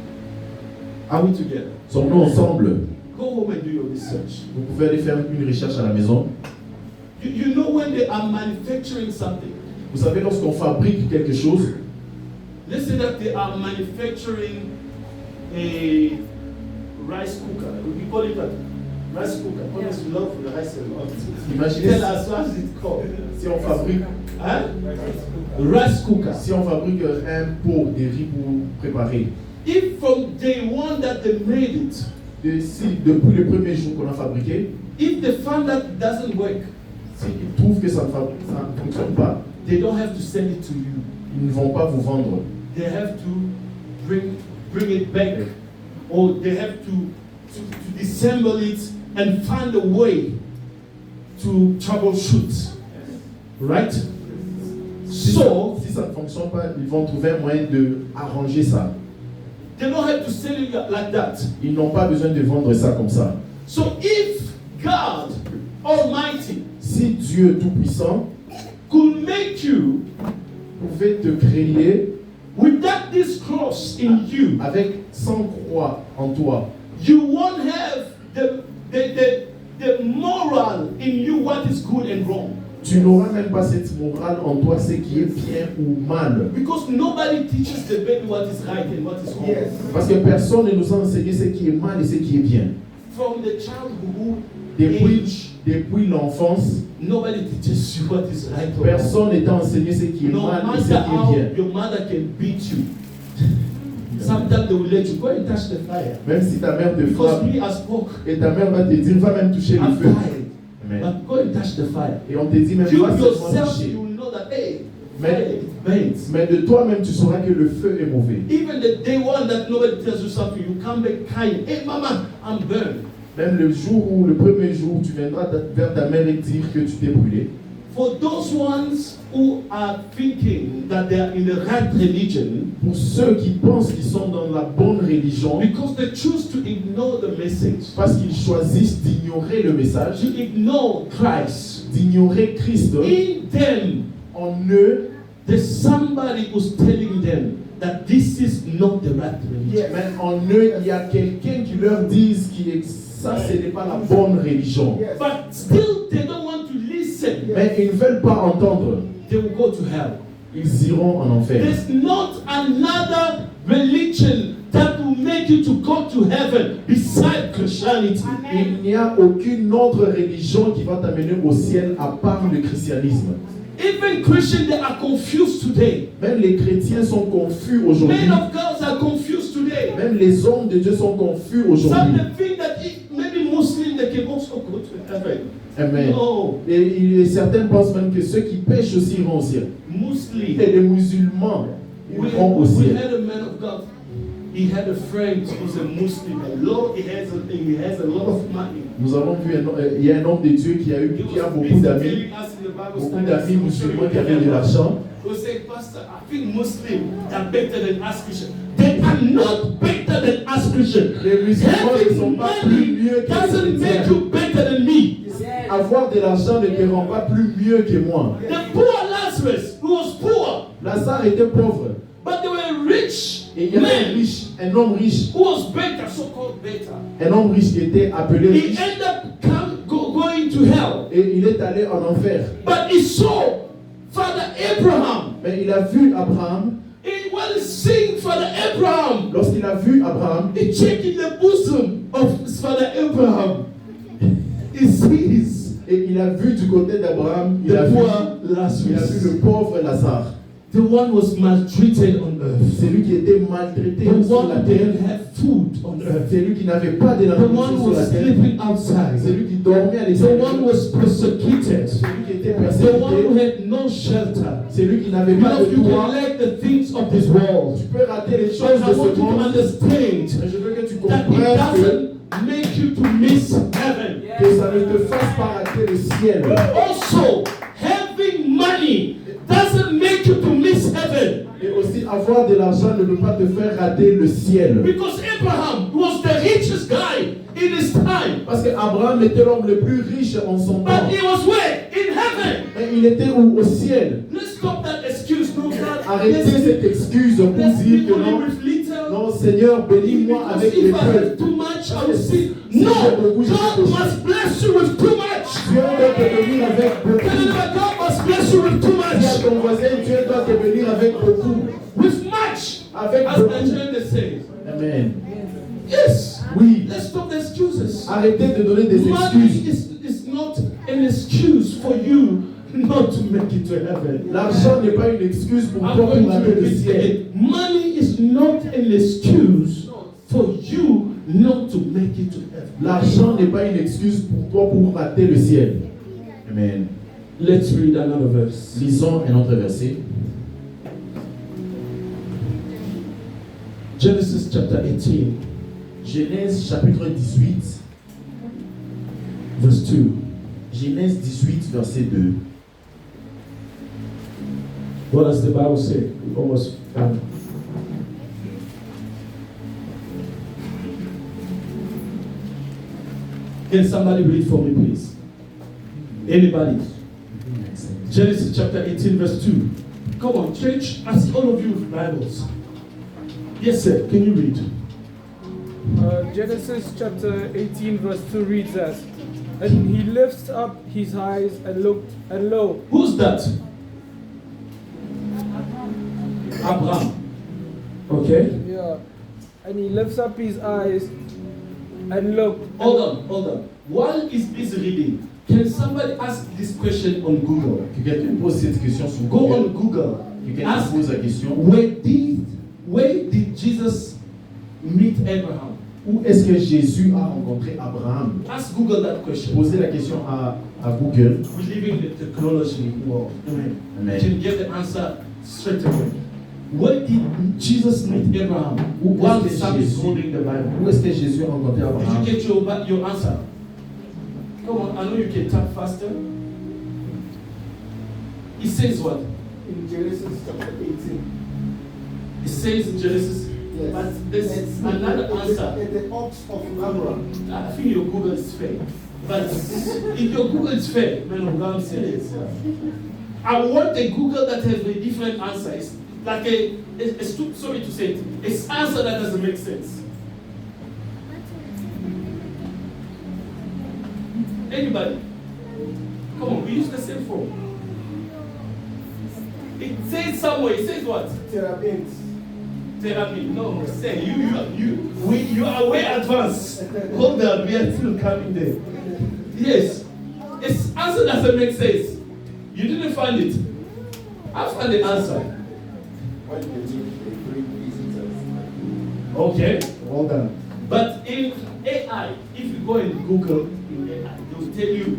Speaker 1: Are we together?
Speaker 2: Sommes-nous ensemble?
Speaker 1: Go home and do your research.
Speaker 2: Vous pouvez aller faire une recherche à la maison.
Speaker 1: You know when they are manufacturing something,
Speaker 2: Vous savez, lorsqu'on fabrique quelque chose,
Speaker 1: let's say that they are manufacturing a rice cooker. We call it a rice cooker. Because we love the rice a lot.
Speaker 2: imaginez
Speaker 1: Tell us what is it called?
Speaker 2: si on fabrique,
Speaker 1: Huh? Rice cooker.
Speaker 2: si on fabrique un pot de riz pour préparer.
Speaker 1: If from day one that they made it,
Speaker 2: Depuis le premier jour qu'on a fabriqué,
Speaker 1: if they found that it doesn't work,
Speaker 2: s'ils trouvent que ça ne fonctionne pas,
Speaker 1: they don't have to send it to you.
Speaker 2: ils ne vont pas vous vendre.
Speaker 1: They have to bring it back, or they have to disassemble it and find a way to troubleshoot. Right?
Speaker 2: Si ça ne fonctionne pas, ils vont trouver un moyen d'arranger ça.
Speaker 1: They don't have to sell it like that.
Speaker 2: Ils n'ont pas besoin de vendre ça comme ça.
Speaker 1: So if God Almighty
Speaker 2: Si Dieu Tout-Puissant
Speaker 1: could make you
Speaker 2: pouvait te créer
Speaker 1: without this cross in you,
Speaker 2: avec sans croix en toi,
Speaker 1: you won't have the moral in you what is good and wrong.
Speaker 2: tu n'auras même pas cette morale en toi, ce qui est bien ou mal.
Speaker 1: Because nobody teaches the baby what is right and what is wrong.
Speaker 4: Yes.
Speaker 2: Parce que personne ne nous a enseigné ce qui est mal et ce qui est bien.
Speaker 1: From the childhood
Speaker 2: Depuis,
Speaker 1: age,
Speaker 2: depuis l'enfance,
Speaker 1: nobody teaches you what is right or wrong.
Speaker 2: personne n'est enseigné ce qui est
Speaker 1: No
Speaker 2: mal et ce qui
Speaker 1: matter how
Speaker 2: est bien.
Speaker 1: your mother can beat you, sometimes they will let you go and touch the fire.
Speaker 2: Même si ta mère te
Speaker 1: Because
Speaker 2: frappe
Speaker 1: me as spoke,
Speaker 2: et ta mère va te dire, va même toucher le
Speaker 1: I'm
Speaker 2: feu.
Speaker 1: tired.
Speaker 2: Amen.
Speaker 1: But go and touch the fire.
Speaker 2: Et on te dit même,
Speaker 1: You
Speaker 2: va seulement
Speaker 1: yourself,
Speaker 2: toucher.
Speaker 1: you will know that, hey,
Speaker 2: Mais
Speaker 1: fire, burnt.
Speaker 2: Mais de toi-même, tu sauras que le feu est mauvais.
Speaker 1: Even the day one that nobody tells you something, you come back crying. Hey, mama, I'm burned.
Speaker 2: Même le premier jour où tu viendras vers ta mère et dire que tu t'es brûlé.
Speaker 1: For those ones who are thinking that they are in the right religion,
Speaker 2: Pour ceux qui pensent qu'ils sont dans la bonne religion,
Speaker 1: because they choose to ignore the message,
Speaker 2: parce qu'ils choisissent d'ignorer le message,
Speaker 1: to ignore Christ,
Speaker 2: d'ignorer Christ,
Speaker 1: in them,
Speaker 2: en eux,
Speaker 1: there's somebody who's telling them that this is not the right religion.
Speaker 2: même en eux, il y a quelqu'un qui leur dise que ça, ce n'est pas la bonne religion.
Speaker 5: Yes.
Speaker 1: But still, they don't want to listen.
Speaker 2: Mais ils ne veulent pas entendre.
Speaker 1: They will go to hell.
Speaker 2: Ils iront en enfer.
Speaker 1: There's not another religion that will make you to go to heaven beside Christianity.
Speaker 2: Il n'y a aucune autre religion qui va t'amener au ciel à part le christianisme.
Speaker 1: Even Christians, they are confused today.
Speaker 2: Même les chrétiens sont confus aujourd'hui.
Speaker 1: Men of God are confused today.
Speaker 2: Même les hommes de Dieu sont confus
Speaker 1: Some
Speaker 2: aujourd'hui.
Speaker 1: they think that maybe Muslims they can also go to heaven.
Speaker 2: Amen.
Speaker 1: No,
Speaker 2: Et certains pensent même que ceux qui pêchent aussi iront au ciel.
Speaker 1: Muslim.
Speaker 2: Et les musulmans iront au
Speaker 1: We
Speaker 2: ciel.
Speaker 1: had a man of God. He had a friend who's a Muslim. He has a lot of money.
Speaker 2: Nous avons vu, il y a un homme de Dieu qui a beaucoup d'amis,
Speaker 1: telling us in the Bible
Speaker 2: beaucoup
Speaker 1: study,
Speaker 2: d'amis musulmans qui avaient de l'argent.
Speaker 1: He was saying, Pastor, I think Muslims are better than us Christians. They are not better than us Christians.
Speaker 2: Les musulmans ne sont
Speaker 1: Having
Speaker 2: pas plus
Speaker 1: money
Speaker 2: mieux que les
Speaker 1: doesn't make
Speaker 2: chrétiens.
Speaker 1: you better than me.
Speaker 2: Avoir de l'argent ne te rend pas plus mieux que moi.
Speaker 1: The poor Lazarus, who was poor,
Speaker 2: Lazare était pauvre.
Speaker 1: but they were rich
Speaker 2: Et il y avait un
Speaker 1: men
Speaker 2: riche, un homme riche,
Speaker 1: who was better, so-called better.
Speaker 2: un homme riche qui était appelé
Speaker 1: He
Speaker 2: riche.
Speaker 1: ended up going to hell.
Speaker 2: Et il est allé en enfer.
Speaker 1: But he saw Father Abraham.
Speaker 2: Mais il a vu Abraham.
Speaker 1: While seeing Father Abraham,
Speaker 2: Lorsqu'il a vu Abraham,
Speaker 1: he checked in the bosom of his Father Abraham. He sees
Speaker 2: et il a vu du côté d'Abraham, il a
Speaker 1: the
Speaker 2: vu
Speaker 1: poor Lazarus,
Speaker 2: le pauvre Lazare.
Speaker 1: the one who was maltreated on earth,
Speaker 2: Celui qui était maltraité
Speaker 1: the
Speaker 2: sur
Speaker 1: one
Speaker 2: la
Speaker 1: who
Speaker 2: terre.
Speaker 1: didn't have food on earth,
Speaker 2: Celui qui n'avait pas de la
Speaker 1: the one
Speaker 2: nourriture
Speaker 1: who
Speaker 2: sur la
Speaker 1: was
Speaker 2: terre.
Speaker 1: sleeping outside,
Speaker 2: Celui qui dormait à
Speaker 1: the one
Speaker 2: l'extérieur.
Speaker 1: who was persecuted,
Speaker 2: Celui qui était
Speaker 1: the one who
Speaker 2: persécuté.
Speaker 1: had no shelter.
Speaker 2: Celui qui n'avait
Speaker 1: You
Speaker 2: pas
Speaker 1: know,
Speaker 2: de
Speaker 1: you
Speaker 2: toit.
Speaker 1: can like the things of this world,
Speaker 2: Tu peux rater les
Speaker 1: but
Speaker 2: choses
Speaker 1: I
Speaker 2: de
Speaker 1: want
Speaker 2: ce
Speaker 1: you to
Speaker 2: monde.
Speaker 1: understand
Speaker 2: Mais je veux que tu
Speaker 1: that it
Speaker 2: comprennes
Speaker 1: doesn't make you to miss heaven.
Speaker 2: que ça ne te fasse pas rater le ciel.
Speaker 1: Also, having money doesn't make you to miss heaven.
Speaker 2: Et aussi, avoir de l'argent ne peut pas te faire rater le ciel.
Speaker 1: Because Abraham was the richest guy in his time.
Speaker 2: Parce qu'Abraham était l'homme le plus riche en son
Speaker 1: But
Speaker 2: temps.
Speaker 1: he was where? In heaven.
Speaker 2: Mais il était où? Au ciel.
Speaker 1: Let's stop that excuse. No, God,
Speaker 2: Arrêtez
Speaker 1: let's
Speaker 2: cette excuse pour dire que
Speaker 1: only
Speaker 2: non.
Speaker 1: with little.
Speaker 2: Non, Seigneur, bénis-moi
Speaker 1: Because
Speaker 2: avec
Speaker 1: if
Speaker 2: les
Speaker 1: I
Speaker 2: peu.
Speaker 1: have too much, I will see. No, God must bless you with too much.
Speaker 2: Dieu doit te bénir avec
Speaker 1: Tell
Speaker 2: beaucoup.
Speaker 1: him that God must bless you with too
Speaker 2: Dis à
Speaker 1: much.
Speaker 2: ton voisin, Dieu doit te bénir avec beaucoup.
Speaker 1: With much.
Speaker 2: Avec
Speaker 1: As
Speaker 2: beaucoup.
Speaker 1: Nigerian says.
Speaker 2: Amen.
Speaker 1: Yes.
Speaker 2: Oui.
Speaker 1: Let's stop the excuses.
Speaker 2: Arrêtez de donner des
Speaker 1: Money
Speaker 2: excuses.
Speaker 1: is not an excuse for you not to make it to heaven.
Speaker 2: L'argent n'est pas une excuse pour
Speaker 1: I'm
Speaker 2: toi
Speaker 1: going
Speaker 2: pour
Speaker 1: to
Speaker 2: rater le
Speaker 1: repeat
Speaker 2: ciel.
Speaker 1: again. Money is not an excuse for you not to make it to heaven.
Speaker 2: L'argent n'est pas une excuse pour toi pour rater le ciel. Amen.
Speaker 1: Let's read another verse.
Speaker 2: Lisons un autre verset.
Speaker 1: Genesis chapter 18,
Speaker 2: Genèse chapitre 18.
Speaker 1: verse 2.
Speaker 2: Genèse 18, verset 2.
Speaker 1: What does the Bible say? We almost found it. Can somebody read for me, please? Anybody? Genesis chapter 18, verse 2. Come on, church. I see all of you with Bibles. Yes, sir. Can you read?
Speaker 3: Genesis chapter 18 verse 2 reads as, and he lifts up his eyes and looked, and lo,
Speaker 1: Who's that? Abraham. Okay.
Speaker 3: yeah, and he lifts up his eyes and looked.
Speaker 1: Hold on. While he's busy reading, can somebody ask this question on Google?
Speaker 2: Que quelqu'un pose cette question sur
Speaker 1: Go
Speaker 2: Google.
Speaker 1: on Google.
Speaker 2: Que quelqu'un
Speaker 1: Ask
Speaker 2: pose la question.
Speaker 1: where did Jesus meet Abraham?
Speaker 2: Où est-ce que Jésus a rencontré Abraham?
Speaker 1: Ask Google that question.
Speaker 2: Posez la question à Google.
Speaker 1: We live in the technology world. Amen.
Speaker 2: Amen.
Speaker 1: You can get the answer straight away. Where did Jesus meet Abraham? While the son is holding the Bible.
Speaker 2: Où est-ce que Jésus a rencontré Abraham?
Speaker 1: Did you get your answer? Come on, I know you can tap faster. It says what?
Speaker 5: In Genesis chapter 18.
Speaker 1: It says in Genesis,
Speaker 5: Yes.
Speaker 1: but there's
Speaker 5: It's
Speaker 1: another answer.
Speaker 5: At the ox of Abraham.
Speaker 1: I think your Google is fake. But if your Google is fake, man of God, say this. I want a Google that has a different answer. It's like sorry to say it, it's answer that doesn't make sense. Anybody? Come on, we use the same phone. It says somewhere, it says what?
Speaker 5: Terebinth.
Speaker 1: Therapy. No, say you are way advanced. Hold on, we are still coming there. Yes. It's answer doesn't make sense. You didn't find it. I found the answer.
Speaker 4: When you do bring visitors.
Speaker 1: Okay, well done. But in AI, if you go and Google in AI, they will tell you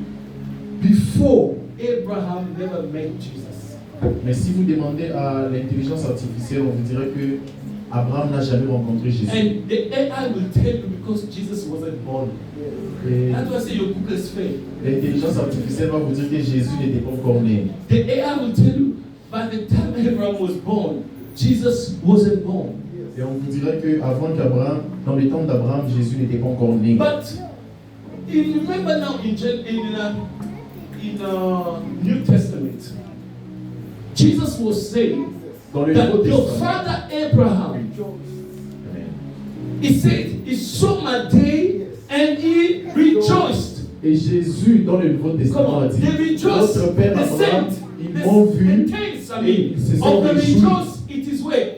Speaker 1: before Abraham never met Jesus.
Speaker 2: Mais si vous demandez à l'intelligence artificielle, on vous dirait que Abraham n'a jamais rencontré Jésus.
Speaker 1: And the AI will tell you because Jesus wasn't born.
Speaker 2: Et
Speaker 1: That's why I say your Google is fake.
Speaker 2: l'intelligence artificielle va vous dire que Jésus n'était pas encore né.
Speaker 1: The AI will tell you by the time Abraham was born, Jesus wasn't born.
Speaker 2: Et on vous dirait que avant qu'Abraham, dans les temps d'Abraham, Jésus n'était pas encore né.
Speaker 1: But if you remember now in New Testament, Jesus was saying
Speaker 2: Dans le
Speaker 1: that
Speaker 2: Nouveau
Speaker 1: your
Speaker 2: Testament,
Speaker 1: father Abraham,
Speaker 2: Amen.
Speaker 1: he said, he saw my day and he rejoiced.
Speaker 2: Et Jésus, dans le Nouveau
Speaker 1: Come
Speaker 2: Testament,
Speaker 1: on,
Speaker 2: a dit,
Speaker 1: they rejoiced.
Speaker 2: votre père
Speaker 1: The
Speaker 2: Abraham,
Speaker 1: saint,
Speaker 2: ils m'ont vu,
Speaker 1: the tense, I
Speaker 2: et
Speaker 1: mean,
Speaker 2: ils se sont
Speaker 1: of the
Speaker 2: réjouis.
Speaker 1: rejoice, it is where?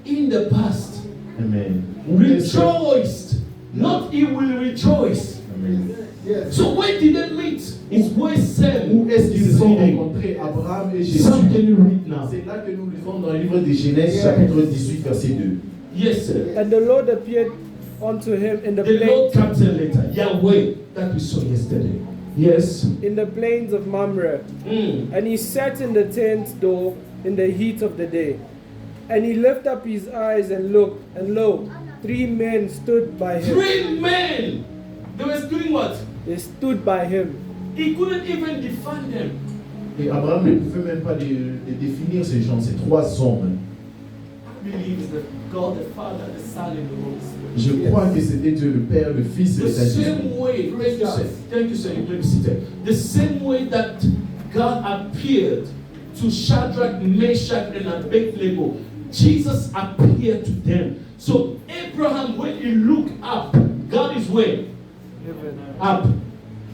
Speaker 1: In the past.
Speaker 2: Amen.
Speaker 1: Rejoiced, not he will rejoice.
Speaker 2: Amen.
Speaker 5: Yes.
Speaker 1: So where did they meet? It's where Sam.
Speaker 2: Où est-ce qu'ils se sont rencontrés, Abraham et Jésus?
Speaker 1: Some can you read now?
Speaker 2: C'est là que nous lisons dans le livre de Genèse, chapitre 18, verset 2.
Speaker 1: Yes, sir.
Speaker 3: And the Lord appeared unto him in the
Speaker 1: The Lord
Speaker 3: plain,
Speaker 1: capital letter, Yahweh, that we saw yesterday. Yes.
Speaker 3: in the plains of Mamre. And he sat in the tent door in the heat of the day. And he lifted up his eyes and looked, and lo, 3 men stood by him.
Speaker 1: 3 men. They were doing what?
Speaker 3: They stood by him.
Speaker 1: He couldn't even define them.
Speaker 2: Et Abraham ne pouvait même pas les définir, ces gens, ces 3 hommes.
Speaker 1: I believe it's the God, the Father, the Son, and the Holy Spirit.
Speaker 2: Je crois que c'était Dieu le Père, le Fils et
Speaker 1: The
Speaker 2: le Saint-Esprit.
Speaker 1: same way, thank you, sir. You may be seated. The same way that God appeared to Shadrach, Meshach, and Abednego, Jesus appeared to them. So Abraham, when he looked up, God is where? Up.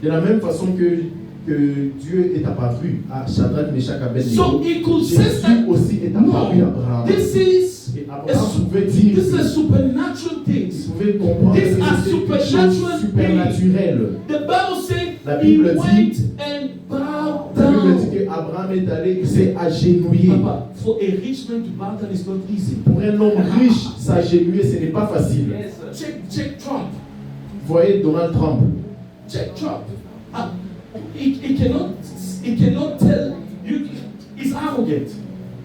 Speaker 2: De la même façon que Dieu est apparu à Shadrach, Meshach, Abednego,
Speaker 1: So he could say
Speaker 2: Jésus
Speaker 1: that,
Speaker 2: aussi est apparu à
Speaker 1: no,
Speaker 2: Abraham.
Speaker 1: this is
Speaker 2: Et Abraham pouvait dire,
Speaker 1: this is supernatural
Speaker 2: il
Speaker 1: things.
Speaker 2: pouvait comprendre que
Speaker 1: These are
Speaker 2: c'était quelque chose
Speaker 1: supernatural
Speaker 2: de supernatuel.
Speaker 1: The Bible says
Speaker 2: La
Speaker 1: he
Speaker 2: Bible dit-
Speaker 1: went and bowed
Speaker 2: La Bible dit
Speaker 1: down.
Speaker 2: qu'Abraham est allé, il s'est agenouillé.
Speaker 1: Papa, for a rich man to bow down is not easy.
Speaker 2: Pour un homme riche, s'agenouiller, ce n'est pas facile.
Speaker 1: Check Trump.
Speaker 2: Vous voyez Donald Trump.
Speaker 1: Check Trump. He cannot tell you. He's arrogant.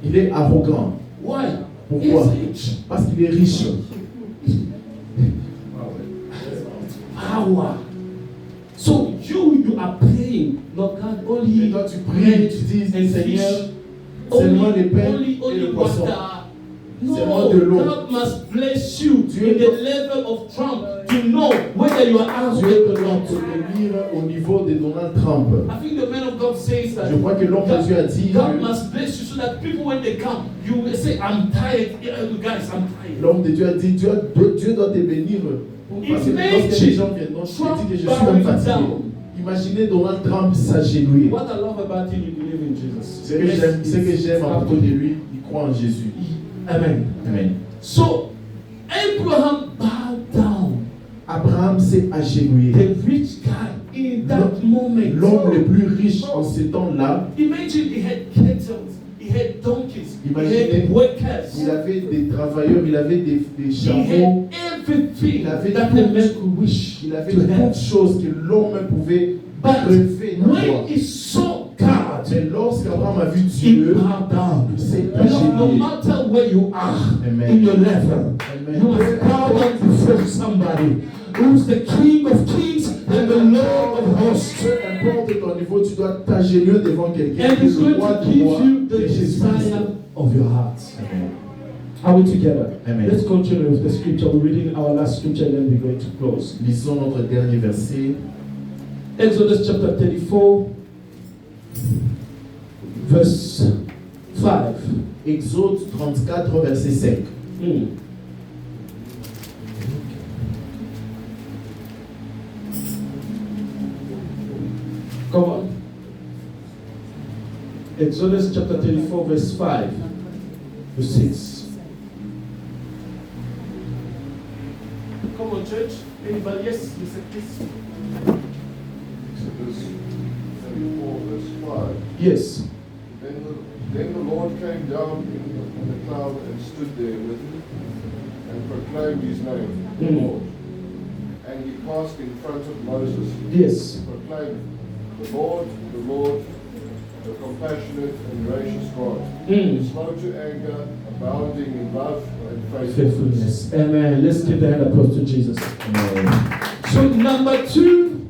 Speaker 2: Il est arrogant.
Speaker 1: Why?
Speaker 2: Pourquoi?
Speaker 1: He's rich.
Speaker 2: Parce qu'il est riche.
Speaker 1: Power. So you are praying, Lord God,
Speaker 2: Et
Speaker 1: only
Speaker 2: toi, tu pries, tu dis,
Speaker 1: and
Speaker 2: Seigneur,
Speaker 1: fish.
Speaker 2: seulement les pains
Speaker 1: Only
Speaker 2: et le poisson.
Speaker 1: water.
Speaker 2: Seulement
Speaker 1: No,
Speaker 2: de l'eau.
Speaker 1: God must bless you
Speaker 2: Dieu
Speaker 1: in the level of Trump to know whether you are
Speaker 2: Dieu
Speaker 1: arrogant
Speaker 2: te
Speaker 1: or
Speaker 2: donne
Speaker 1: not.
Speaker 2: te bénir au niveau de Donald Trump.
Speaker 1: I think the man of God says that
Speaker 2: Je crois que l'homme de Dieu a dit
Speaker 1: God
Speaker 2: que
Speaker 1: must bless you so that people when they come, you will say, I'm tired. Yeah, guys, I'm tired.
Speaker 2: l'homme de Dieu a dit Dieu doit te bénir. Parce que lorsque les gens viennent, donc je te dis que je suis même fatigué. Imaginez Donald Trump s'agenouiller.
Speaker 1: What I love about him, you believe in Jesus.
Speaker 2: Ce que j'aime à propos de lui, il croit en Jésus.
Speaker 1: Amen.
Speaker 2: Amen.
Speaker 1: So Abraham bowed down.
Speaker 2: Abraham s'est agenouillé.
Speaker 1: The rich guy in that moment.
Speaker 2: L'homme le plus riche en ce temps-là,
Speaker 1: Imagine he had cattle, he had donkeys, he
Speaker 2: Imaginez,
Speaker 1: had workers.
Speaker 2: il avait des travailleurs, il avait des
Speaker 1: He
Speaker 2: chameaux,
Speaker 1: had everything
Speaker 2: Il avait
Speaker 1: that
Speaker 2: tout.
Speaker 1: a man could wish
Speaker 2: il avait
Speaker 1: to
Speaker 2: toutes
Speaker 1: have.
Speaker 2: choses que l'homme pouvait
Speaker 1: But
Speaker 2: rêver d'avoir.
Speaker 1: when he saw God, God,
Speaker 2: Mais lorsqu'Abraham a vu
Speaker 1: he
Speaker 2: Dieu,
Speaker 1: bowed down.
Speaker 2: il s'est
Speaker 1: Beloved, no
Speaker 2: agenouillé.
Speaker 1: matter where you are
Speaker 2: Amen.
Speaker 1: in your level,
Speaker 2: Amen.
Speaker 1: you must bow down before somebody who's the King of Kings and the Lord of Hosts.
Speaker 2: Peu importe ton niveau, tu dois t'agenouiller devant quelqu'un
Speaker 1: And
Speaker 2: qui est
Speaker 1: he's
Speaker 2: le
Speaker 1: going
Speaker 2: roi
Speaker 1: to
Speaker 2: du
Speaker 1: give
Speaker 2: roi,
Speaker 1: you the
Speaker 2: c'est Jésus-Christ.
Speaker 1: desire of your heart.
Speaker 2: Amen.
Speaker 1: Are we together?
Speaker 2: Amen.
Speaker 1: Let's continue with the scripture. We're reading our last scripture and then we're going to close.
Speaker 2: Lisons notre dernier verset.
Speaker 1: Exodus chapter 34, verse 5.
Speaker 2: Exode 34, verset 5.
Speaker 1: Come on. Exodus chapter 34, verse 5 to 6. Come on, church. Anybody? Yes, Mr. Kiss.
Speaker 4: Exodus 34, verse 5.
Speaker 1: Yes.
Speaker 4: Then the Lord came down in the cloud and stood there with him and proclaimed his name, the Lord. And he passed in front of Moses,
Speaker 1: Yes.
Speaker 4: proclaiming, the Lord, the compassionate and gracious God, slow to anger, abounding in love and faithfulness.
Speaker 1: Faithfulness. Amen. Let's give the hand applause to Jesus.
Speaker 2: Amen.
Speaker 1: So number two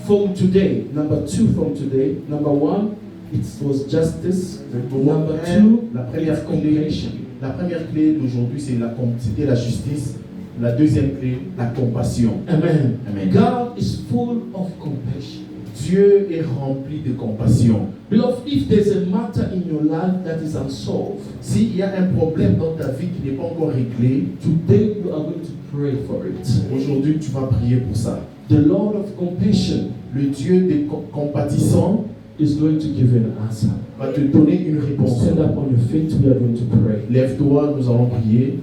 Speaker 1: from today. Number one, it was justice. Number two,
Speaker 2: la
Speaker 1: it's
Speaker 2: première
Speaker 1: compassion.
Speaker 2: clé, la première clé d'aujourd'hui, c'était la justice. La deuxième clé, la compassion.
Speaker 1: Amen.
Speaker 2: Amen.
Speaker 1: God is full of compassion.
Speaker 2: Dieu est rempli de compassion.
Speaker 1: Beloved, if there's a matter in your life that is unsolved,
Speaker 2: S'il y a un problème dans ta vie qui n'est pas encore réglé,
Speaker 1: today you are going to pray for it.
Speaker 2: aujourd'hui tu vas prier pour ça.
Speaker 1: The Lord of compassion
Speaker 2: Le Dieu des compatissants
Speaker 1: is going to give you an answer.
Speaker 2: va te donner une réponse.
Speaker 1: Stand up on your feet, we are going to pray.
Speaker 2: Lève-toi, nous allons prier.